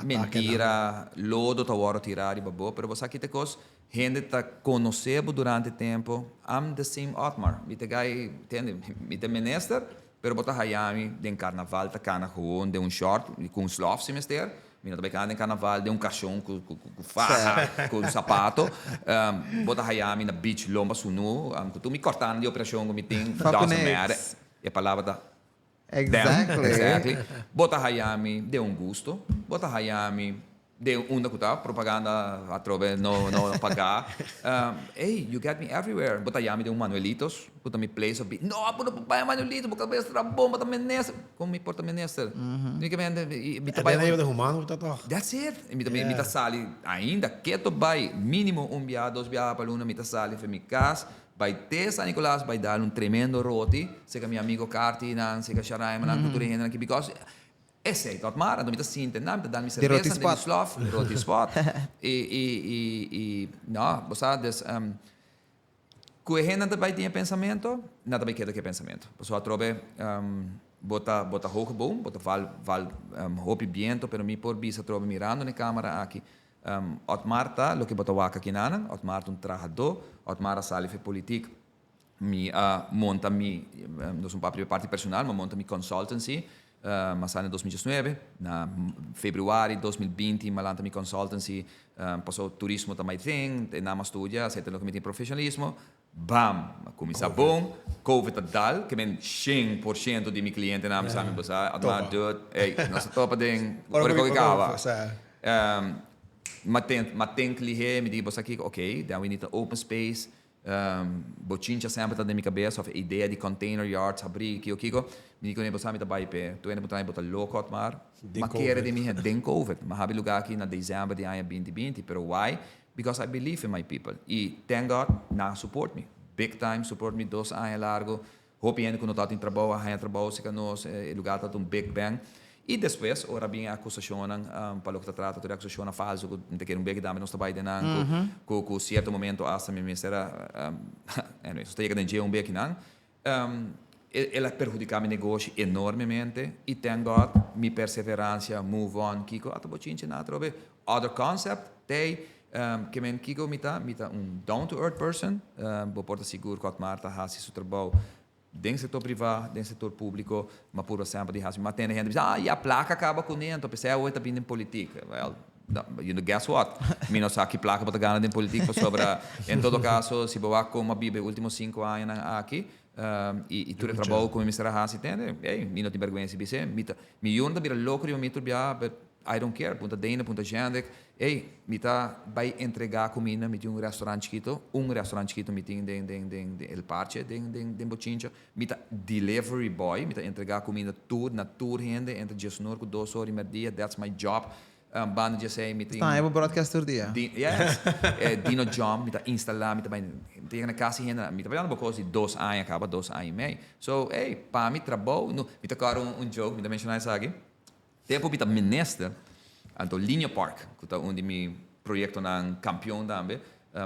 mentira lodo tawaro tirari babo pero você aqui te cos gente tá conhecendo durante tempo I'm the same Otmar me te gai entende me te minister pero bota Hayami den carnaval tá cana gewoon de short com slof semester me não tá den carnaval de caixão com farra com sapato bota Hayami na beach lomba sunu tu me cortando de operação com me tem doesn't matter e a palavra da Exactly. Bota Hayami de gusto. Bota Hayami de da kuta propaganda a trove no pagar. Hey, you get me everywhere. Bota Hayami de Manuelitos. Bota me place of no, bota papai Manuelito, porque vai estar bom, bota menester. Como me porta menester? Me que me É daí de humano, tá toch. That's it. Me tá sali ainda quieto vai mínimo bia, 2 bia para luna me tá sali para mi casa. Vai ter San Nicolás, vai dar tremendo roti. Se que meu amigo Carti, se que Sharai, manan cultura renda aqui, because esse é tot maar, então me tá sinto, não, me tá dando me cerveja, de slof, roti spot. Não, você des que a gente vai ter pensamento, nada vai querer que pensamento. Pessoal trobe bota hoge boom, bota val hopi viento, pero mi por bisa trobe mirando na câmera aqui. Otmarta, lo que bota waka kinana, Otmarta trabajador, Otmara sale fe politik, monta não sou parte personal, mas monta mi consultancy, mas em 2019, na februari 2020, malanta mi consultancy, passou turismo também tem, na ma studia, aceita lo que me tem profissionalismo, bam, começa bom, COVID dal, que men 100% de mi cliente na me sabe, bosa, Otmar dut, nossa topa den, ora ko ikawa. Maar denk lihe, me digo aqui, ok, then we need an open space. Bochincha sempre tá na minha cabeça, a ideia de container yards, abrir, kiko. Me digo, você me tá bem pé, tu ainda botar low cut mar. Mas quero de mim den COVID, mas habe lugar aqui na dezembro de ano 2020, pero why? Because I believe in my people. E thank God, na support me, big time support me 2 anos largo. Hope ainda quando tá em trabalho, a trabalho se que nós lugar tá big bang. E depois, ora bem a acusação, para o que trata de acusação falsa, que quer bem que dá, nós trabalhamos com certo momento, hasta me será, estou chegando em dia bem que não, ela perjudica meu negócio enormemente, e thank God, minha perseverança, move on, Kiko, até bochinche na trobe, other concept, que men Kiko mita down-to-earth person, vou portar seguro que Marta hasi seu trabalho, dentro do setor privado, dentro do setor público, mas por exemplo, de mas tem gente que diz, e a placa acaba com isso, então pensei, eu também em política. Well, you know, guess what? Me não sabe que placa para ganhar em política sobre, em todo caso, se eu com uma bíblia últimos 5 anos aqui, e tu trabalho com o Mr. Hassi, entende? Me não tem vergonha se dizer, me yunda vira louco e me turbia, but I don't care, punta Dana, punta Jandek. Ei, mita vai entregar comida, mita restaurante chiquito, mita den El Parche, den Bochincha, mita delivery boy, mita entregar comida tour, na tour hende, entre 19 com 2 horas per dia, that's my job. Banda já sei, mita... Está aí broadcaster dia. Yes. Dino John, mita instalar, mita vai... Tegen na casa hende, mita vai andar coisa de 2 anos, acaba 2 anos e meio. So, ei, pa mi trabalho, mita caro joke, mita mencionar isso aqui. Tempo mita minister, anto Linha Park, que é onde me projeto na campeão também,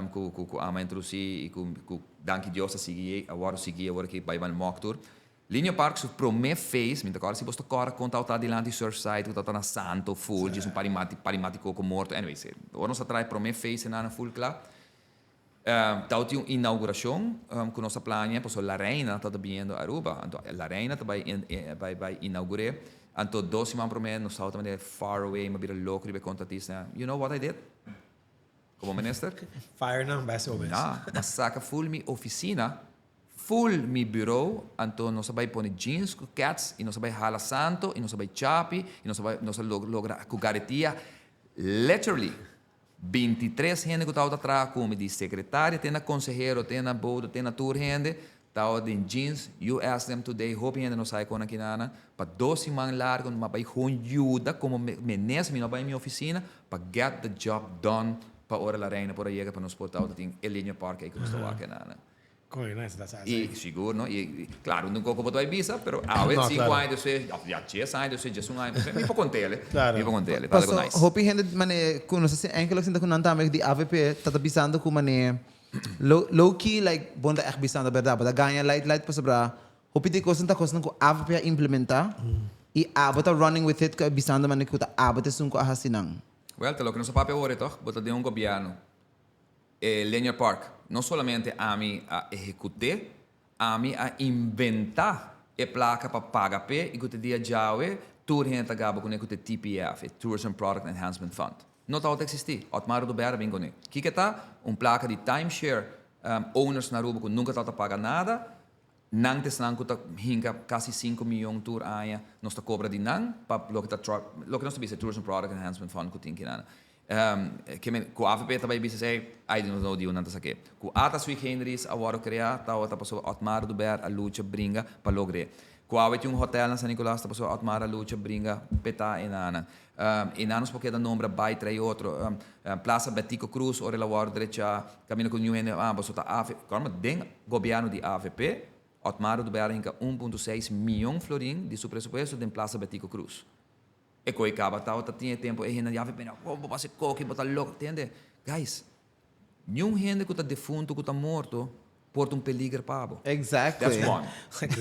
com a introduzi e com danke Deus a seguir, agora que vai no mock tour. Linha Park su prome fez, minta agora se você agora conta o dilante Surfside, o tá na Santo full, diz parimati coco morto, anyway, agora nós atrai prome fez na full club. Tao tinha inauguração com nossa plania, pois La Reina está vindo a Aruba, então La Reina vai inaugurar. Anto 2 semanas para mim, nós estávamos far away, mas vira louco de conta disso. You know what I did? Como minister? Fire não, vai ser o mesmo. Mas saca full mi oficina, full mi bureau, anto nós vai pôr jeans com cats, e nós vai hala santo, e nós vai chapi, e nós logra com garetia, literally. 23 gente que estava atrás, como de secretária, tem na consejero, tem na bodo, tem na tour gente, tao din jeans, you ask them today, hope ainda não sai com aqui nana, para 12 semanas largo, mas vai com ajuda, como menes, não vai em minha oficina, para get the job done, para hora La Reina, para chegar para nos portar, tem Linha Park aí que nós estamos aqui nana. Coisa, né? Tá E seguro, não? E claro, não como tu vai visa, pero a ver 5 anos, já 10 anos, já 1 ano, me para contar, me para contar, para algo nice. Hope gente mane kuno sa enkele sinta kunan tamek di AVP tatabisando ku mane low key like bonda echt bisando verdade, but ganha light pa sobra. Hope di ko sinta kosan ko AVP implementa e abota running with it ka bisando mane ku ta abota sun ko ahasinang. Well, te lo que nos papel ahora, toch? Bota de governo. Linha Park, não somente a mim a executar, a mim a inventar a placa para pagar pé e que te dia já tour gente acaba com o TPF, Tourism Product Enhancement Fund. Não está a existir. Otmar do Berra vem com ele. Que está? Placa de timeshare owners na Aruba que nunca está a pagar nada. Nang tes nang kuta hinga quase 5 milhões tour aia nós está cobra de nang para lo que nós bisa Tourism Product Enhancement Fund que tem que nana. Com a AVP também bisa sei I don't know de onde saque. Com ata sui Henrys agora criar tá outra pessoa Otmar do Ber a luta bringa para lograr. Com a hotel na San Nicolás tá pessoa Otmar a luta bringa peta enana. Enanos porque da nombra vai trai outro Plaza Betico Cruz ora la war derecha caminho com New England pessoa tá AVP como den governo de AVP Otmar do Berrinca 1,6 milhão florim de seu presupuesto de Plaza Betico Cruz. E coi acaba tal tinha tempo e já vem vou fazer coque botar louco entende guys nenhum gente que está defunto que está morto porta peligro pabo. Exactly. That's one.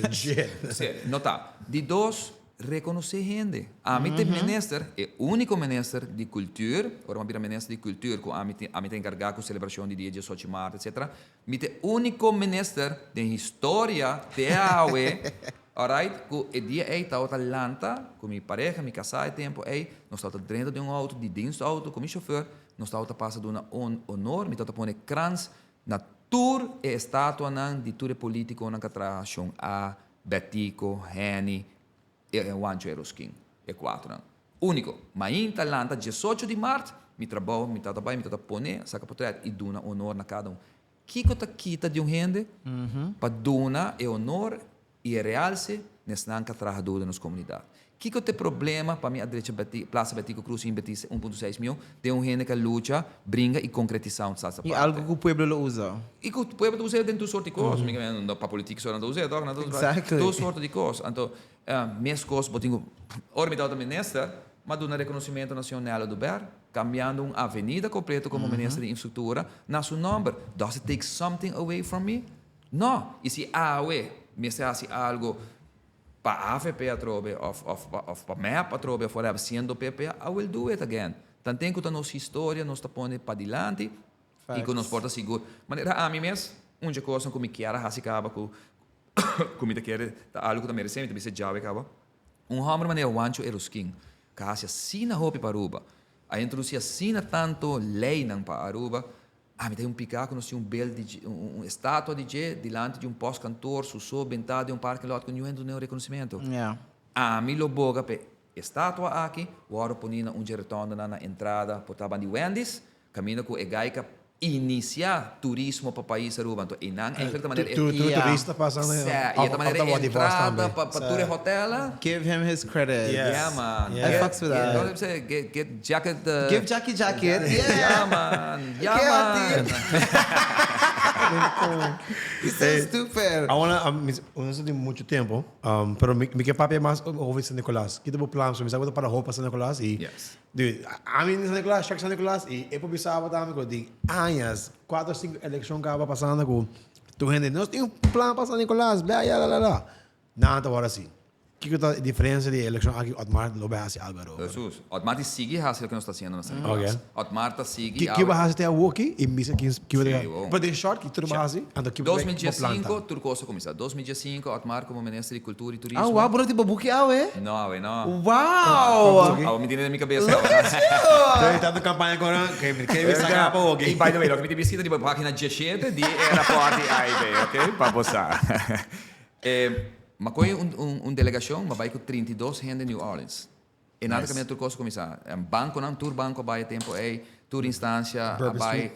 Legit. Nota de dois reconhecer gente. A mim tem minister é único minister de cultura, ou uma minister de cultura que a mim tem encarregado com celebração de dia 18 de março, etc. Me tem único minister de história de AUE, alright, que o dia aí tá outra Atlanta, com minha pareja, me casar e tempo aí, nós estamos dentro de auto, de dienst auto, com meu chofer, nós estamos passando um honor, me estamos pondo crans na tour e estátua de tour político na atração a Betico, Henny o Anjo Eroskin, e 4. Único. Mas em Atlanta, 18 de março, me trabalho, me trabalho, me trabalho, saca portrait e duna honor na cada um. Kiko ta quita de um rende, para duna e honor e realce nessa nanca trajadora nas comunidades. Kiko te problema para mim a direita Plaza Betico Cruz em Betis 1,6 milhão, de um rende que luta, brinca e concretização dessa parte. E algo que o pueblo lo usa. E que o pueblo usa dentro de sorte de coisas, não para política só não usa, não Exactly. duas sortes de coisas. Então, minhas coisas, botinho, ora me dá o ministro, mas do reconhecimento nacional do BER, cambiando uma avenida completa como ministro de infraestrutura, na seu nome. Does it take something away from me? Não. E se me se hace algo para a AFP a trobe, of para MEP a trobe, for sendo PP, I will do it again. Tanto que a nossa história nos está pondo para diante e que nos porta seguro. Mas a mim mesmo, uma coisa que me quer, assim acaba com me quer, algo que me recebe, me se já acaba. Homem maneira o Anjo Eroskin, que assim na roupa para Aruba, a introduzir assim tanto lei não para Aruba. Me tem picaco, nós tínhamos uma estátua de G diante de pós-cantor, sussurro, bentado de parque lot com nenhum reconhecimento. Yeah. Me lo boga estátua aqui, waro punina retorno na entrada por taban de Wendy's, caminho com egaica iniciar turismo para país Aruba. Então, inang de maneira turista passando e da maneira entrada para tour hotel. Give him his credit. Yes. Yeah, man. Yeah. I fucks with that. Então, você get jacket. Give Jackie jacket. Yeah, man. Yeah, man. He's so stupid. I wanna, não tem muito tempo, pero mi que papi é mais ouve San Nicolás. Que tipo plano, so me sabe para roupa San Nicolás e Yes. dude, a mim San Nicolás, check San Nicolás e eu pensava também que de anos, 4 ou 5 eleições que estava passando com tu gente, nós tem plano para San Nicolás, blá blá blá blá. Nada agora sim. Que é a diferença de eleição aqui Otmar lo vai fazer algo. Jesus, Otmar te sigue hacer o que nós está fazendo na semana. Okay. Otmar te sigue. Que vai fazer até o aqui e missa que vai Sim, para de short que tudo vai fazer, ando que vai 2005, Turcoso começar. 2005, Otmar como ministro de Cultura e Turismo. Ah, uau, Bruno, tipo, buque awe. Não, não. Uau! Ah, me tiene na minha cabeça. Então está na campanha agora, que vai sacar para o E by the way, lo que me visita di página 17 di era parte AIB, ok? Para passar. Mas foi delegação, mas vai com 32 gente em New Orleans. E nada que a Turcoso começar. Banco não, tour banco vai tempo aí, tour instância, vai.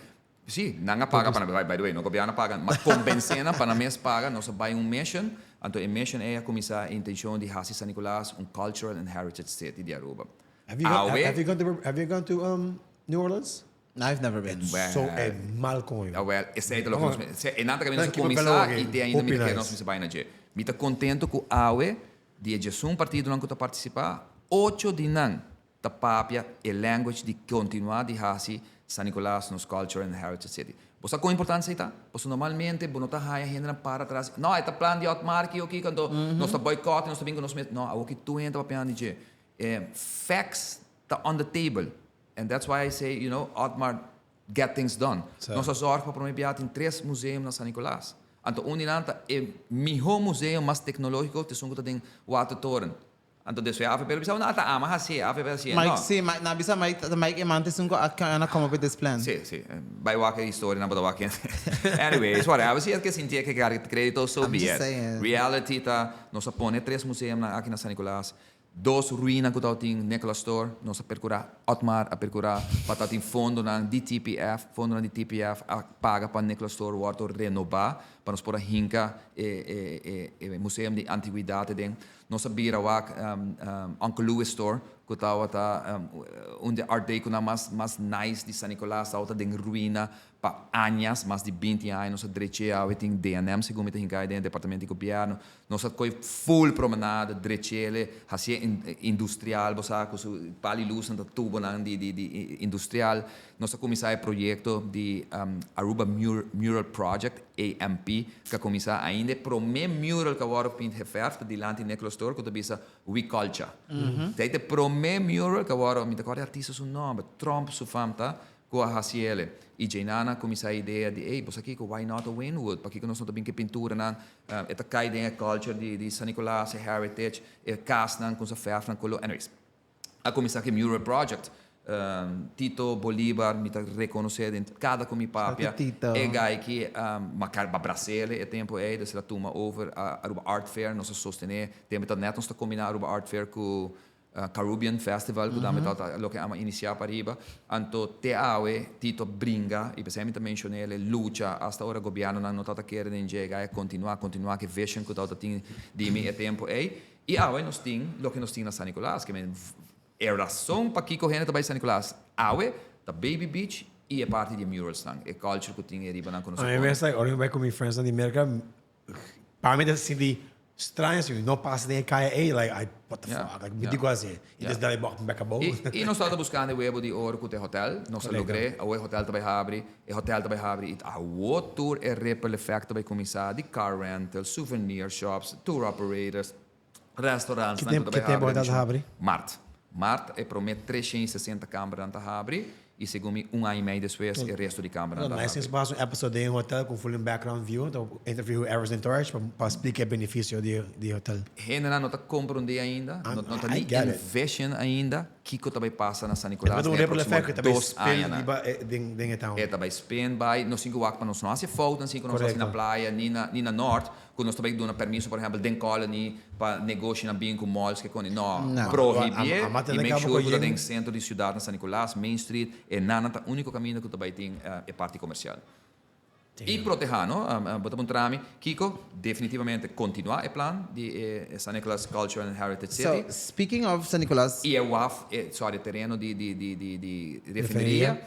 Sim, não paga para by the way, não governo paga, mas convencendo para mês paga, nós vai mission. Então, a mission é começar a intenção de fazer San Nicolás cultural and heritage city de Aruba. Have you gone to New Orleans? I've never been. So é mal com ele. Well, esse é o que e nada que nós começar e tem ainda me que nós vai na je. Me tá contento com awe de um partido não que tá participar, 8 de não tá papia e language de continuar de fazer San Nicolás nos culture and heritage city. Você com importância está? Você normalmente não tá aí ainda para trás. Não, é tá plano de Otmar aqui quando nós tá boicote, nós tá vindo nós não, o que tu entra para de facts tá on the table. And that's why I say, you know, Otmar get things done. Nós zorgamos para promover em 3 museus na San Nicolás. Então, unilanta é o melhor museu mais tecnológico que tem tem Watertoren. Então, desde a AFP, eu não tá ama assim, a AFP assim. Mike, sim, na bisa Mike emantes um na come up with this plan. Sim, sim. Vai waka história na boda Anyways, whatever. Se é que sentia que crédito so be it. Reality tá, nós põe 3 museus aqui na San Nicolás. 2 ruínas que estão em Nicholas Store, nós percurar Otmar a percurar para estar em fundo na DTPF, a paga para Nicholas Store o auto renovar para nós poder hinca museu de antiguidade den. Nós abrir o Uncle Louis Store que está onde Art Deco na mais nice de San Nicolás, está de ruína para anos, mais de 20 anos, nós drecheia tem D&M segundo me hinca den departamento de governo, nós coi full promenade drechele, hacia industrial, você com pali luz na tubo na de industrial, nós começar o projeto de Aruba Mural Project AMP, que começar ainda primeiro mural que agora pint referto de lá em Nicholas Store, que bisa We Culture. Daí o primeiro mural que agora me decora artista seu nome, Trump sua famta, com a Haciele. E Jainana começar a ideia de, ei, você aqui why not a Wynwood? Porque nós não temos que pintura na, esta cai de culture de San Nicolás, heritage, cast na com a ferro na colo. Anyways, a começar que Mural Project. Tito Bolívar me tá reconhecer em cada comi papia é gai que macar para Brasil é tempo é dessa turma over a Aruba Art Fair nós sostener tempo tá neto nós tá combinar Aruba Art Fair com Caribbean Festival que dá metade lo que ama iniciar para riba anto te awe Tito bringa e pensei também mencionei ele luta hasta ora governo não notata querer em chegar e continuar que vision que tá tem de mim é tempo é e awe nós tem lo que nós tem na San Nicolás que é razão para que correndo também San Nicolás. Awe, da Baby Beach e a parte de murals lang. É culture que tinha riba na conosco. I mean, like, or com meus friends na América, para mim é assim de estranho assim, não passa nem caia aí, like, what the fuck, like, me digo assim, e desde daí back a bowl. E nós estamos buscando o web de ouro com o hotel, nós logrei, o hotel também abre, e a outro é ripple effect também começar de car rental, souvenir shops, tour operators, restaurantes. Que tempo o hotel abre? Marta promete 360 câmeras na abre e segundo um ano e meio depois o resto de câmeras na abre. Mas um episódio em hotel com full background view, então interview Everson Torres para explicar o benefício de hotel. Ainda não está compreendendo ainda, não está nem investing ainda Kiko também passa na San Nicolás. Mas um ripple effect, também 2 spin, anos. ding a town. É também spin by, nós cinco wak para nós não hace foto, nós cinco nós hace na praia, ni na norte, quando nós também damos permisso, por exemplo, den colony para negócio na bem com malls que quando não proibir e make sure que tem centro de cidade na San Nicolás, Main Street, é nada o único caminho que também tem é parte comercial. E proteger, não? Botamos um trame. Kiko, definitivamente continuar o plano de San Nicolás Cultural and Heritage City. So, speaking of San Nicolás, E o WAF, terreno de refineria,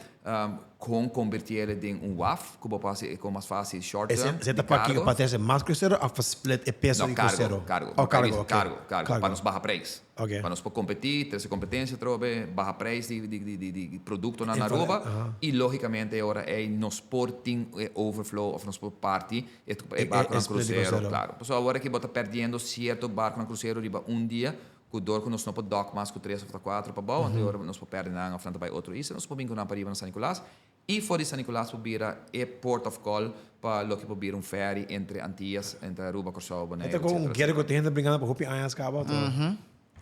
com converter ele em WAF, que pode ser mais fácil, short term. Você está para Kiko para ter mais cruzeiro ou para split e peso de cruzeiro? Cargo. Cargo. Para nos barra preço. Okay. Para nos competir, ter essa competência, trobe, barra preço de produto na Aruba. E, logicamente, agora é nos porting overflow, ou nos party, é barco na cruzeiro, claro. Então, agora que você está perdendo certo barco na cruzeiro, riba dia, que dor que nós não podemos dock mais com 3 ou 4 para baixo, então agora nós podemos perder na frente para outro isso, nós podemos vincular para riba na San Nicolás. E fora de San Nicolás, podemos ir port of call para lo que podemos um ferry entre Antillas, entre Aruba, Corsao, Bonaire, Então, com um guerra que tem gente brincando para hopi anhas cabo.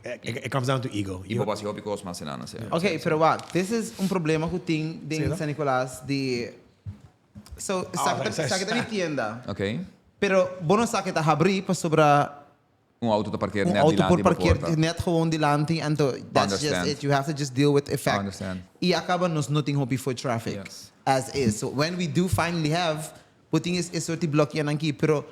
It comes down to ego. E vou fazer coisas mais cenas. okay, pero what? This is um problema que tem em San Nicolás de... So, sabe na tienda. Ok. Pero, bono sabe que está abrir para sobrar Auto te parkeer um net auto dilante por parkeer porta. net gewoon dilante and that's just Understand. it. You have to just deal with effect. Understand. E acaba nos nothing hobby for traffic Yes. as is. So when we do finally have putting is sorti bloqueio aqui, pero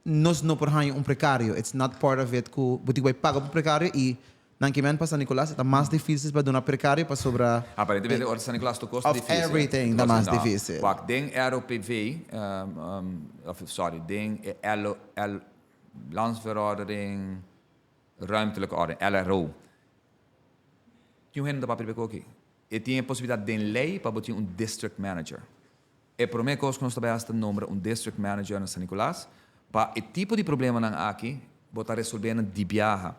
nos no por hanyo precario. It's not part of it ku buti vai paga por precario e nanki men pa San Nicolás está mais difícil para donar precario para sobra Aparentemente, o San Nicolás tu custa of difícil. everything da mais difícil. Pak den ROPV, den Landsverordening, ruimtelijke orde, LRO. Tinha um da papel aqui. E tinha a possibilidade de lei para botar district manager. E para mim, coisa que nós também hasta número district manager na San Nicolás, para o tipo de problema não aqui, botar resolvendo de viaja.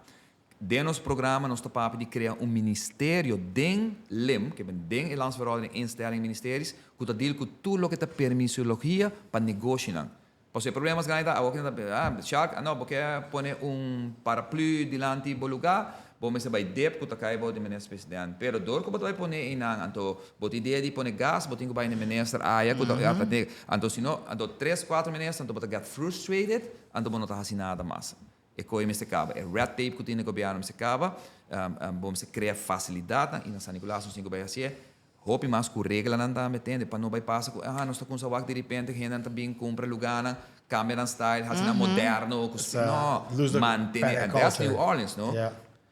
De nosso programa, nós estamos de criar ministério den LIM, que é den Landsverordening, instelling ministérios, que está deal com tudo o que é permissiologia para negociar. Porque problemas grandes, Shark, não, porque põe paraplu dilante do lugar, bom, se vai dep, que está caindo de ministro presidente. Pero dor que vai pôr em anto, bota ideia de pôr gás, bota em vai no ministro aia, que está anto se não, anto 3-4 ministros, anto bota get frustrated, anto não está fazendo nada mais. E coi me se acaba, é red tape que tem o governo se acaba, bom, se cria facilidade, e na San Nicolás os cinco vai assim. Hope mais com regra não está metendo, para não vai passar com, nós está com essa de repente, que ainda também compra lugar, câmera style, assim, moderno, não, mantém, and that's New Orleans, não?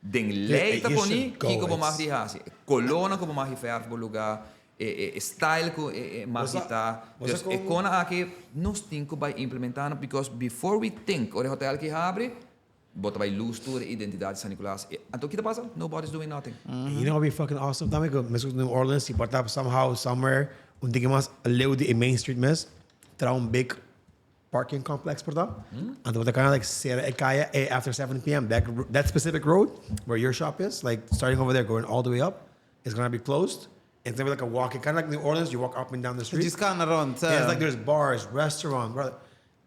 Den lei tá boni, que como mais de assim, coluna como mais ferro no lugar, style que mais está, então é quando aqui nós temos que vai implementar, because before we think, o hotel que abre, bota vai lose tour identidade de San Nicolás. Então o que passa? Nobody's doing nothing. You know what would be fucking awesome? Também que mesmo New Orleans, you bota somehow somewhere, diga mais leu de Main Street mes, traz big parking complex por lá. And the kind of like Sierra Ekaya after 7 p.m. That specific road where your shop is, like starting over there, going all the way up, is gonna be closed. It's gonna be like a walking, kind of like New Orleans. You walk up and down the street. Just kind of around. Yeah, it's like there's bars, restaurants, brother.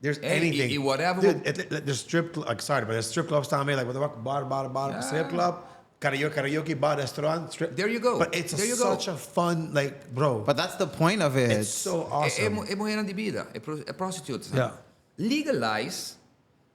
There's anything. Whatever. Dude, there's strip, sorry, but there's strip clubs down there, like what the fuck, bar, strip club, karaoke bar, restaurant, strip. There you go. But it's There you such a fun, like, bro. But that's the point of it. It's so awesome. É mulher de vida, é prostitutes. Yeah. Legalize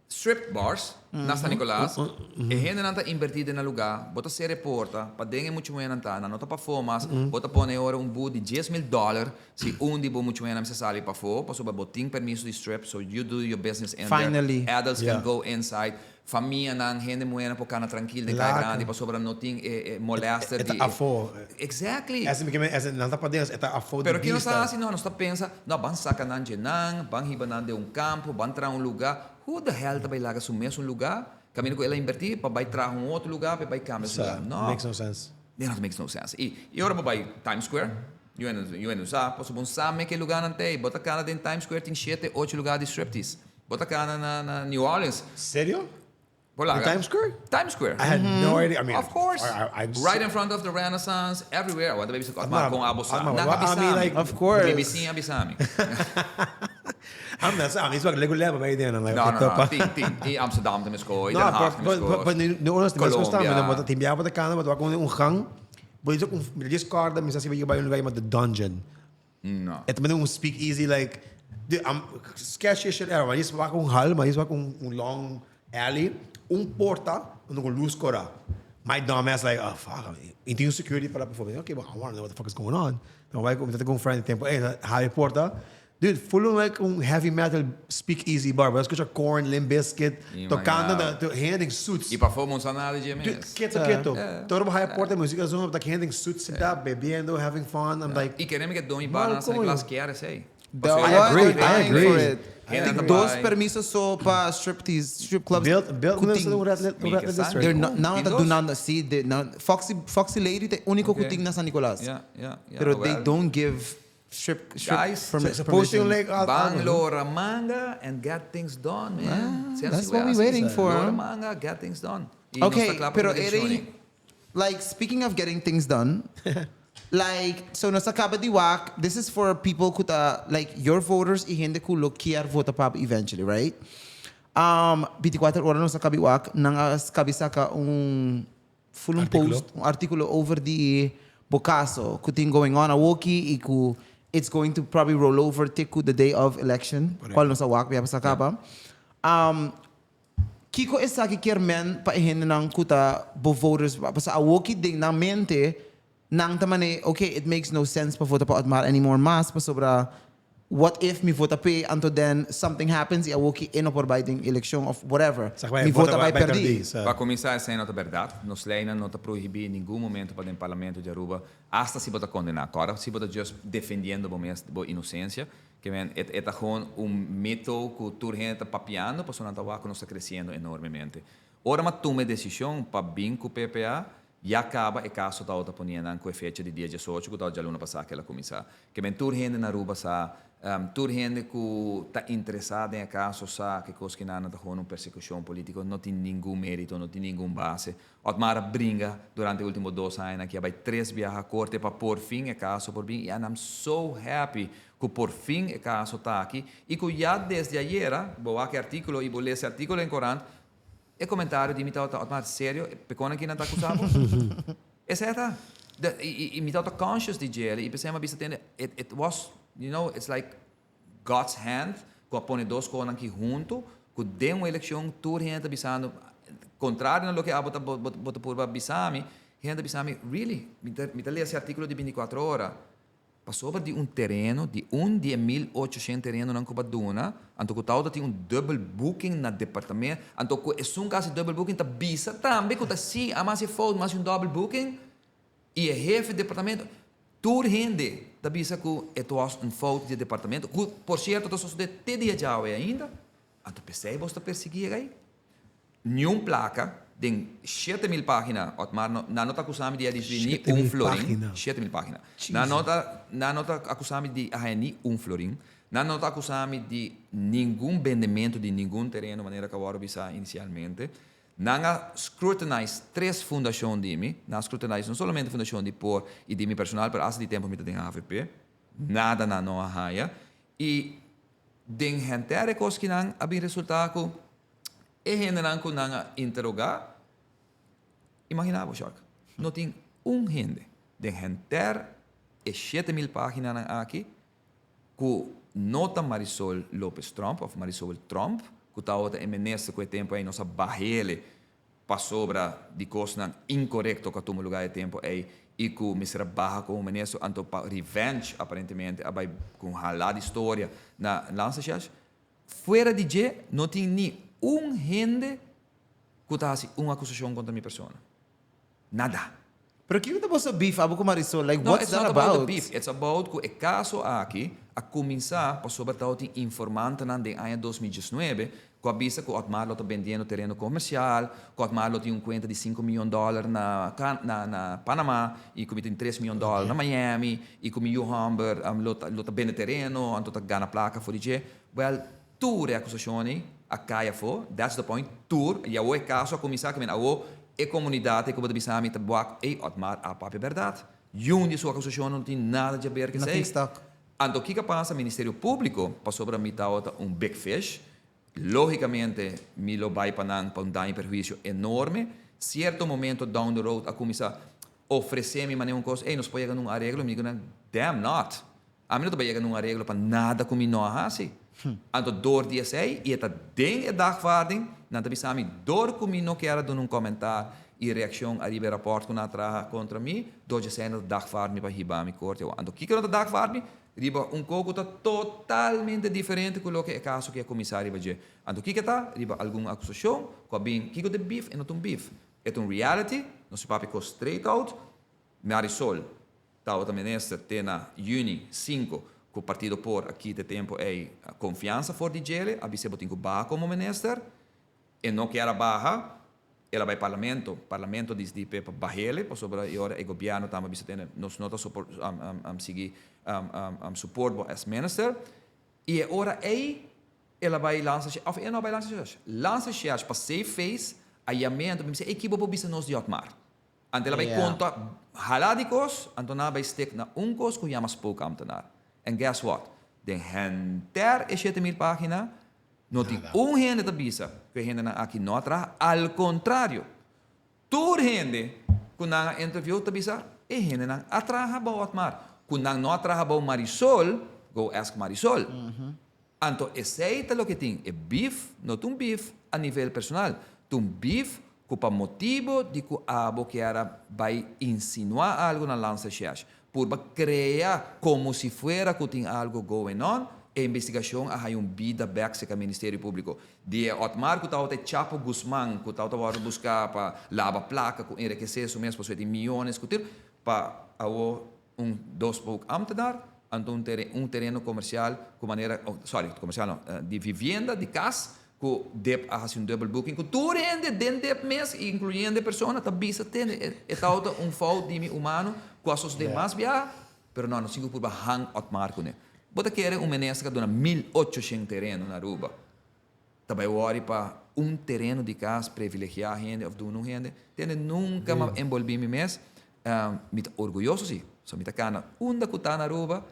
strip bars na San Nicolás. E gente não está invertida no lugar, bota se reporta, para dengue muito mulher não está, não está para formas, bota põe agora bud de $10,000, se de muito mulher não se sai para fora, para botar permisso de strip, so you do your business in Finally. there. Adults can go inside. Família não, gente mulher para cana tranquilo, de cai grande, para sobra não tem molester. It's a full. Exactly. As não está para dentro, it's a full Pero de que não vista. está assim, não está pensa, não, van sacar nan genan, van hiba nan de campo, van tra lugar. Who the hell tá vai lá su mesmo lugar? Caminho com ela invertir, para vai tra outro lugar, para vai cambiar esse lugar. Não. Makes no sense. That makes no sense. E agora vai Times Square. Eu não sabe, posso bom saber que lugar não tem. Bota cara em Times Square tem 7, 8 lugares de striptease. Bota cara na New Orleans. Sério? Por lá. In Times Square? Times Square. I had no idea. I mean, Of course. Right in front of the Renaissance, everywhere. What the baby said, Not- com abusar. not- Nang I mean, abisami. like- Of course. Baby sim abisami. I'm not saying, it's like regular, but I didn't like. No. In Amsterdam tem escola, in Den Haag tem escola. But New Orleans, the best Colombia. time, but the team, but the kind of, but the gang, But isso com discorda, mas assim vai um lugar chamado The Dungeon. Não. É também um speakeasy like sketchy shit era, mas isso vai com hall, mas isso vai com long alley, porta, com luz cora. My dumbass like, oh fuck, e tem security para performance. Okay, but I want to know what the fuck is going on. Então vai com um friend tempo, hall porta. Dude, full like heavy metal speakeasy bar. Vai escutar Korn, Limp Bizkit, tocando, handing suits. E para fomos nada de Dude, mês. quieto. Todo high porta música zona, like handing suits, bebendo, having fun. I'm like, E queremos que dom e para nessa classe que era sei. I agree. For it. Tem dois permissos só para strip clubs. Built Kuting. They're Não, now tem that dois. do not see Foxy Lady tem único kuting na San Nicolas. Pero they don't give strip Guys, supposed to permission. like Banglo Ramanga and get things done, man. That's what we're waiting for. Ramanga, get things done. E Okay, nós tá pero claro que ele, like, speaking of getting things done, like, so nasa acaba de wak, this is for people who like, your voters y gente who lo quiere votar pa eventually, right? 24 horas nasa acaba de wak, nang kabisa ka full post, artikulo over the bocaso, kuting going on a woki, iku, it's going to probably roll over tiku the day of election, kwal nasa wak, biya pa sa kaba. Kiko isa kikier men pa ihin ng kuta bo voters pa sa awoki ding na mente nang tamane okay it makes no sense pa vota pa Otmar anymore mas pa sobra what if mi vota pa until then something happens e awoki ino por baiting election of whatever mi vota pa perdi. Para começar essa nota verdade, nos leina não está proibir em nenhum momento para o parlamento de Aruba, hasta se bota condenar. Agora se bota just defendendo a inocência, que é gewoon mito que tu gente papiando, para sonar tabaco não está crescendo enormemente. Ora mas tome decisão para bem com o PPA e acaba e caso da outra ponendo com a fecha de dia 18 que tal já luna passar aquela comissão. Que tu gente na Aruba sa tur gente que está interessada em caso sa que coisa que não está com uma persecução política não tem nenhum mérito, não tem nenhum base. Otmara brinca durante os últimos 2 anos que vai 3 viagens à corte para por fim é caso por bem e I'm so happy que por fim é caso está aqui e que já desde ayer, vou aqui artigo e vou ler esse artigo em Corão e comentário de imitar Otmar sério, pecona que não está acusado. É certo? E imitar conscious de ele e pensei mas it was you know, it's like God's hand, que põe 2 coisas aqui junto, que dê uma eleição, toda gente bisando, contrário ao que a bota por bisami, gente bisami, really, me lê esse artigo de 24 horas, passou de terreno, de 1.800 terreno na Cobaduna, então que tal tem double booking na departamento, então que é caso double booking, tá bisa também, que tá sim, a mais foto, mais double booking, e é jefe de departamento, toda gente da bisa que это was fout de departamento, que por certo tô só de te dia já ainda, então pensei você perseguir aí, nenhum placa tem 7.000 páginas, Otmar na nota acusame de adquirir ni florin, 7.000 páginas, na nota acusame de ni florin, na nota acusame de nenhum vendimento de nenhum terreno maneira que agora bisa inicialmente. Nanga scrutinize 3 fundações de mim, na scrutinize não somente a fundação de por e de mim personal, mas hasta de tempo me tem AVP, nada na não haia e den gente coisa que não abrir resultado e gente não com nanga interrogar, imaginava choque, não tem gente den gente e 7.000 páginas aqui que nota Marisol Lopes Trump ou Marisol Trump que está outra eminência com o tempo aí nossa barreira para sobra de coisa incorreto que toma lugar de tempo aí e que me será barra com o eminência então para revenge aparentemente vai com halada história na lança chás fora de je não tem nem gente que está assim uma acusação contra minha pessoa nada. Pero que tá você beef abo com Marisol? Like, No, what's it's that not about? the beef. It's about que o caso aqui, a começar, para sobretudo informante na de ano 2019, que avisa que o Otmar está vendendo terreno comercial, que o Otmar tem conta de $5 milhões na Panamá, e que tem $3 milhões na Miami, e que o New Humber está vendendo terreno, então está ganhando placa for DJ. Well, tu reacusazioni a caia fo, that's the point, tur, e o caso a começar que e comunidade que pode bisami te boak e Otmar a papi verdade. Jun de sua acusação não tem nada de ver que sei. Nothing stuck. Ando que passa Ministério Público para sobre mim tá big fish. Logicamente, me lo vai para um dano perjuízo enorme. Certo momento down the road a começar oferecer-me uma coisa, nós podemos chegar num arreglo, me digo, damn not. A mim não vai chegar num arreglo para nada com não assim. Então, door die sei, e está ding e dagvaarding, dan tabi sa amin, door kung não quer dar um comentário e reação a ribe rapport com a contra mim, door je sei na dagvaarding para hiba mi corte. Então, que na dagvaarding, riba coco está totalmente diferente com o que é caso que a comissária vai dizer. Então, que está, riba alguma acusação, com a bem, que de beef e não um beef. É reality, não se papi com straight out, Marisol, tá também nesta, tem na Juni 5, que o partido por aqui de tempo é a confiança for de gele, a vice botinho ba como minister, e não quer barra, ela vai parlamento diz de pepa bahele, por sobre a hora o governo também vice tem nos nota support seguir support as minister, e a hora ela vai lançar, of ela não vai lançar para safe face, a yamento, me dice, equipo po bisa nos diot mar. Ante ela vai conta haladicos, então ela vai stick na cos que chama spoke amtenar. And guess what? Den henter e 7.000 páginas, não tem gente da bisa que gente aqui não atrás, al contrário. Toda gente que na interview da bisa, e gente não atrás about mar. Quando não atrás about Marisol, go ask Marisol. Então, esse é o que tem, é beef, não um beef a nível personal. Um beef que para motivo de que a boqueira vai insinuar algo na lança chás. Por criar como se fuera que tem algo going on, a investigação a vida back ao Ministério Público. De Otmar que estava Chapo Guzmán, que estava buscar para lavar placa, com enriquecer isso mesmo, para milhões, para dois poucos amtenar, então um terreno comercial, com maneira, comercial não, de vivenda, de casa, que deve fazer double booking, que tudo rende dentro deve mês, incluindo a pessoa, que bisa tem, é tal fault de humano, que a sociedade mais via, mas não sinto por hang out marco, né? Bota querer ministro que dona 1.800 terreno na Aruba. Também ori para terreno de casa privilegiar gente, ou do não gente, tem nunca me envolvi me mês, me orgulhoso sim, só me cana, que está na Aruba,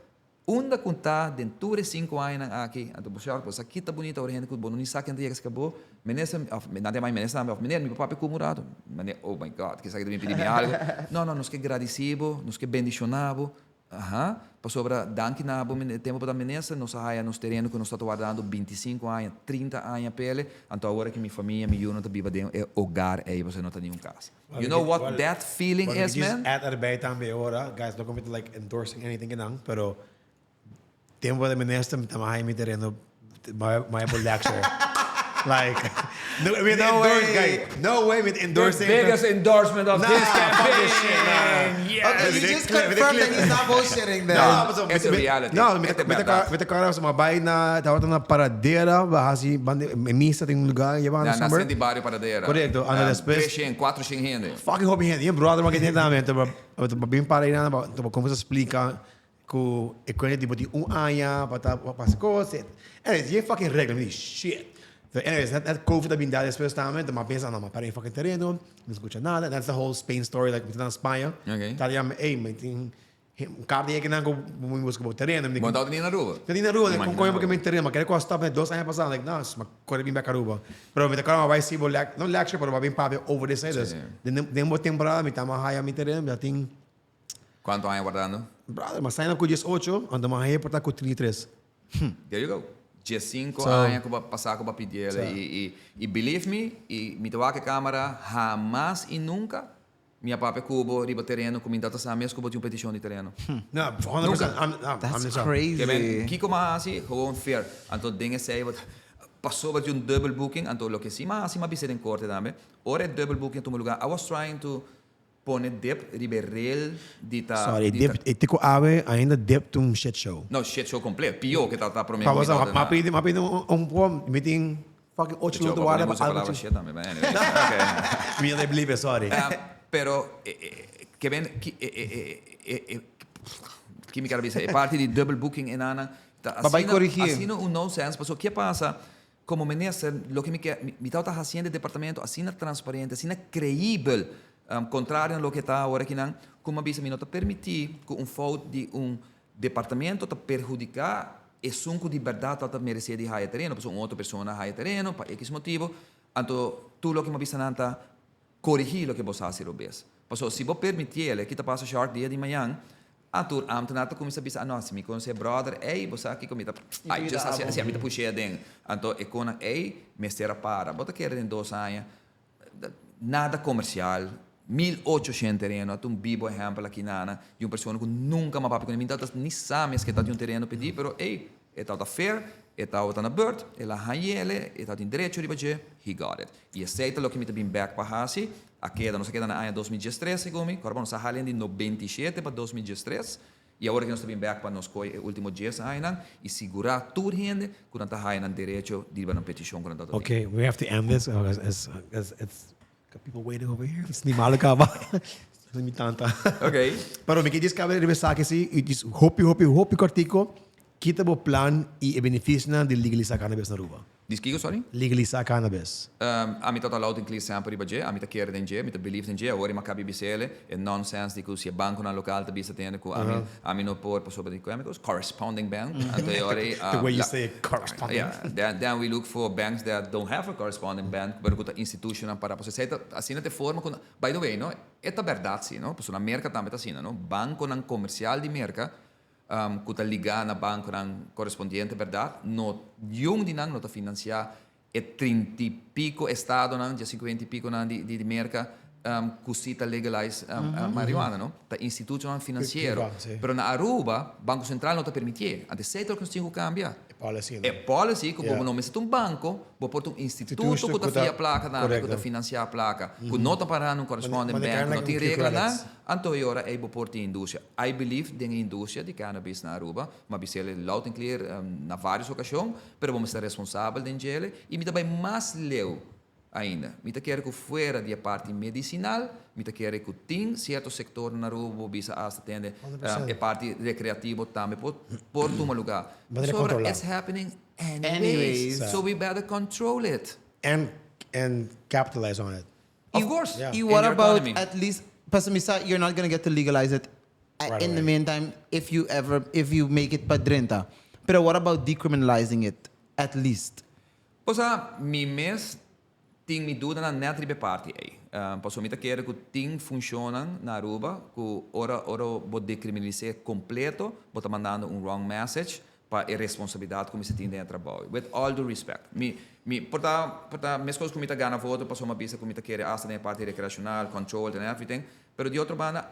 que está dentro de 5 anos aqui, então pois aqui está bonita a gente que bom, não sabe quem é que acabou, ministro, nada mais ministro, meu papai comurado, oh my God, que sabe que me pedir algo, não, nós que agradecido, nós que bendicionado, para sobre danke na tempo para ministra, nós aí nos terrenos que nós está guardando 25 anos, 30 anos pele, então agora que minha família, minha unidade viva dentro é hogar, aí você não tem nenhum caso. You know what that feeling is, man? At arbeit também agora, guys, não commit like endorsing anything ganang, pero tempo de ministra, também me terreno, my lecture. Like, no way with endorsing. The biggest endorsement of this campaign. Yes. Okay, you just confirmed that he's not bullshitting then. No, it's a reality. No, It's me cara sa mga bahay na tawag na paradeira, bahasi misa ting lugar, yaman Na somewhere. de barrio paradeira. Correcto. Ano después. 300, 400 gente. Fucking hobby hand. Yung brother maganda namin, bem para na como se explica ko economia tipo de aya para as coisas. Anyways, yung fucking regla, me shit. So anyways, that COVID da bindade después também, mas pensa não, mas para em fucking terreno, não escuta nada. That's the whole Spain story, like na Espanha. Okay. Tá ligado? Mas tem carne que não como busca o terreno. Montado nem na rua. Hindi na rua, kung kaya magkamay terreno, magkaya ko stop na 2 anos pasado, like, no, magkaya bim Aruba. Pero may takara mabay sibo, no lecture, pero mabing pabe over the sides. Den mo temporada, may tama haya mi terreno, may ating, Quanto anos guardando? brother, mas sign up ko 18, ando mahaya porta ko 33. There you go. Dia 5 anos que eu passar com a pedir e believe me, e me toa que câmera jamais e nunca minha papa cubo riba terreno com minha sa mes cubo de petição de terreno. No, 100%. That's crazy. Que ben kiko mahasi gewoon fair. Anto dinge sei wat passou de double booking, anto lo que si mahasi mabise den corte também. Ora double booking to lugar. I was trying to pone dip riberel dita. Sorry, dip, itiko ave ainda dip tum shit show. No, shit show completo. Pio que tá prometendo. Pagos mapide um meeting fucking 8 minutos wala pa algo shit também, man. Okay. Me they believe it, sorry. Pero que ven que me quero dizer, parte de double booking en ana. Vai corrigir. Assim não no sense, porque o que passa como ministro, lo que me está haciendo el departamento assim transparente, assim creíble. Contrário a lo que está agora aqui, como a bisa me não permitir que fault de departamento te perjudicar e sunco de verdade te merecer de higher terreno, porque outra pessoa higher terreno, para X motivo, então tu lo que me bisa não corrigir lo que você faz, Passo, se você permitir ele, que tá passa short dia de manhã, a tur amtenata começa a pensar, nossa, me conhece brother, ei, você aqui comida, ai, just assim, a mim puxei den, então é quando ei, mestera para, bota que era em 2 anos, nada comercial, 1800 terreno, um bibo exemplo aqui nana, de uma pessoa que nunca me papi com mim, tanto nem sabe que tá de um terreno pedir, pero ei, é tal da fair, é tal da na bird, ela hanhele, é tal de direito de baje, he got it. E aceita lo que me tá bem back para hasi, a queda não se queda na ano 2013, como, agora nós saímos de 97 para 2013, e agora que nós estamos back para nós coi último 10 anos, e segurar tudo gente, quando tá aí na direito de uma petição quando tá. Okay, we have to end this. It's got people waiting over here. It's ni malo ka ba? Ni tanta. Ok. Pero me quis caber de mensaje assim, e diz hopi cortico, kita bo plan e benefício na de legalizar cannabis na Aruba. Diz que sorry? Legalizar cannabis. A mim tá laut in clear sample riba je, a mim tá querer den je, a mim tá believe den je, agora ma cabi bisele, é nonsense de que se banco na local tá bisa tendo com a mim no por sobre de chemicals, corresponding bank, and they already The way you say it, corresponding. Yeah, then we look for banks that don't have a corresponding bank, but with institution para você sei assim de forma com, by the way, no, é tá verdade sim, no, porque na América também tá assim, no, banco nan comercial de América que está ligado na banco correspondiente, verdade? No, yung dinang não está financiar é 30 e pico estado, não, de 50 e pico de América, que está legalize marihuana, não? Tá institucional financeiro. Pero na Aruba, Banco Central não está permitindo. Antes sei que nós tínhamos que cambiar. Policy. É policy que não necessita banco, vou pôr um instituto que está fia placa, que está financiar a placa, que não está parando um correspondente banco, não tem regra, não. Então, agora, eu vou pôr a indústria. I believe na indústria de cannabis na Aruba, mas bisele loud and clear na várias ocasiões, pero vamos ser responsáveis dele e me também mais leu ainda. Me quer que fora de parte medicinal, me quer que tem certo setor na Aruba, bisa hasta tende a parte recreativa também por um lugar. So it's happening anyways. So we better control it. And capitalize on it. Of course. Yeah. What about economy. at least, Pasumisa, you're not going to get to legalize it in the meantime if you make it padrinta. But what about decriminalizing it at least? Posa, mi mes ting mi dúvida na net ribe parte aí. Posso me querer que ting funciona na Aruba, que ora vou decriminalizar completo, vou mandando wrong message para a responsabilidade como se tem dentro do trabalho. With all due respect. Porta mes coisas que me gana voto, posso uma visa que me querer hasta na parte recreacional, control and everything, pero de outra banda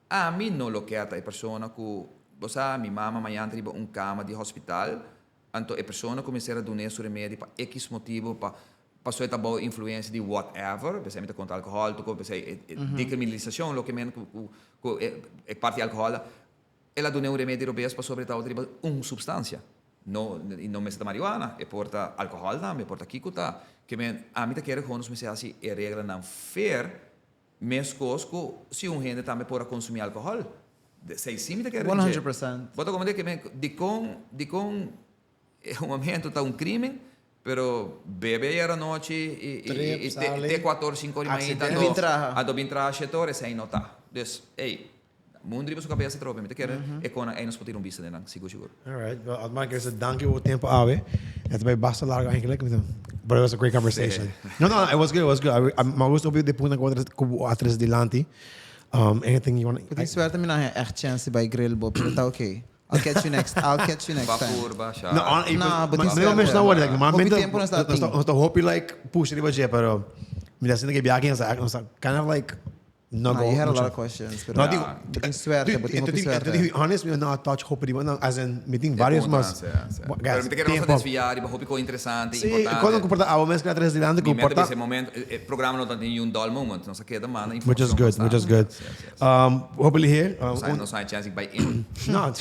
a mim não lo quer a pessoa que você mi mama amanhã tribo cama de hospital, então a pessoa começar a donar seu remédio para X motivo para passou a boa influência de whatever, pensei contra alcohol, pensei decriminalização, lo que menos é parte de alcohol, ela dona remédio robês para sobre tal substância. Não me está marihuana, e porta alcohol também, porta kikuta, que a mim quer que nos me assim a regra não fair, mas coisas se gente também pode consumir alcohol, sei sim me quer 100%. Bota como que de com é momento tá crime. Pero bebe era noite e te 4 5 horas mais ando bem traje tore sem nota. Dus ei, mundo riba sua cabeça trope, me quer é quando aí nos pode um vista não, seguro. All right. Well, Admar quer dizer danke o tempo ave. Het bij basta largo eigenlijk. But it was a great conversation. No, it was good. It was good. Me gusta ouvir depois na atrás delante. Anything you want? Eu tenho certeza que não é echt chance by grill, Bob, pero tá okay. I'll catch you next time. Curva, já. Mas não mexe na hora, normalmente nós hope like push riba je, pero me dá sendo que viagem nós kind of like no go. You had a lot of questions. Pero tenho suerte, to be honest, we not touch hope riba, as in meeting vários mas guys, me quero desviar, riba hope interessante, importante. Quando comporta a homens que atrás delante comporta. Esse momento, programa não tem dull moment, nós queda mana which is good. Hopefully here. No sign chance by in. No.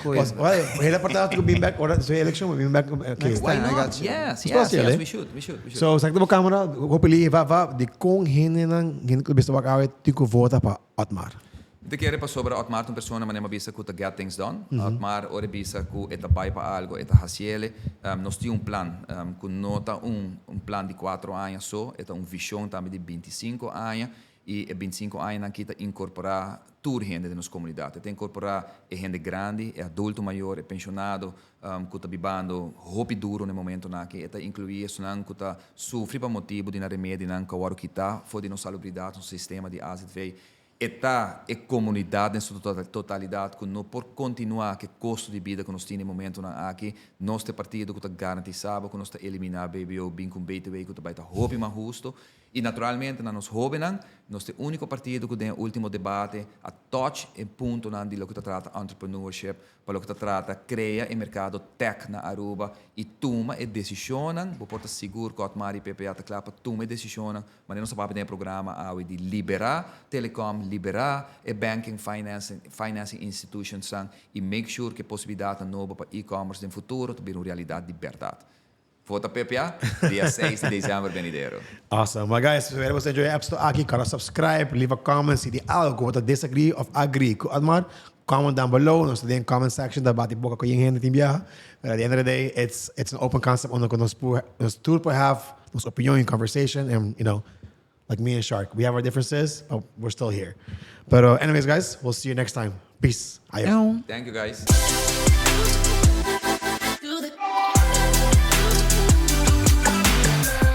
Well, hele partida to be back or so election we be back. Next time, I got you. Yes, we should. So, sakto mo camera, hopefully va de kung hinin ko bisto wakawe ko vota pa Otmar. De querer para sobre Otmar uma pessoa mas não bisa que get things done. Otmar ora bisa que eta pai para algo, eta hasiele. Nós temos plan, que nota plan de 4 anos só, eta visão também de 25 anos. e 25 anos na kita incorporar toda gente da nossa comunidade. Tem incorporar gente grande, adulto maior, pensionado, que está vivendo roupa duro no momento na que está incluir isso não que está sofre por motivo de na remédio não que o que está for de nossa salubridade no sistema de AZV. Eta e comunidade em sua totalidade que não por continuar que custo de vida que nós temos no momento na aqui nosso partido que está garantizado que nós está eliminar BBO bem com BTW que está baita hobby mais justo e naturalmente na nos hobby nós tem único partido que tem último debate a touch e ponto na de lo que está trata entrepreneurship para lo que está trata cria e mercado tech na Aruba e toma e decisão vou portar seguro que a Mari PPA está claro toma e decisão mas não se pode ter programa de liberar telecom liberar e banking financing institutions e make sure que possibilidade nova para e-commerce no futuro também uma realidade de verdade. Vota PPA, dia 6 de dezembro venidero. Awesome. But guys, if you enjoy the episode, aqui, cara, subscribe, leave a comment, se tem algo que disagree or agree com Admar, comment down below. Nós temos comment section da bate boca com a gente tem But at the end of the day, it's an open concept onde nós tudo para have nossa opinião and conversation and like me and Shark, we have our differences, but we're still here. But anyways, guys, we'll see you next time. Peace. Ayo. Thank you guys.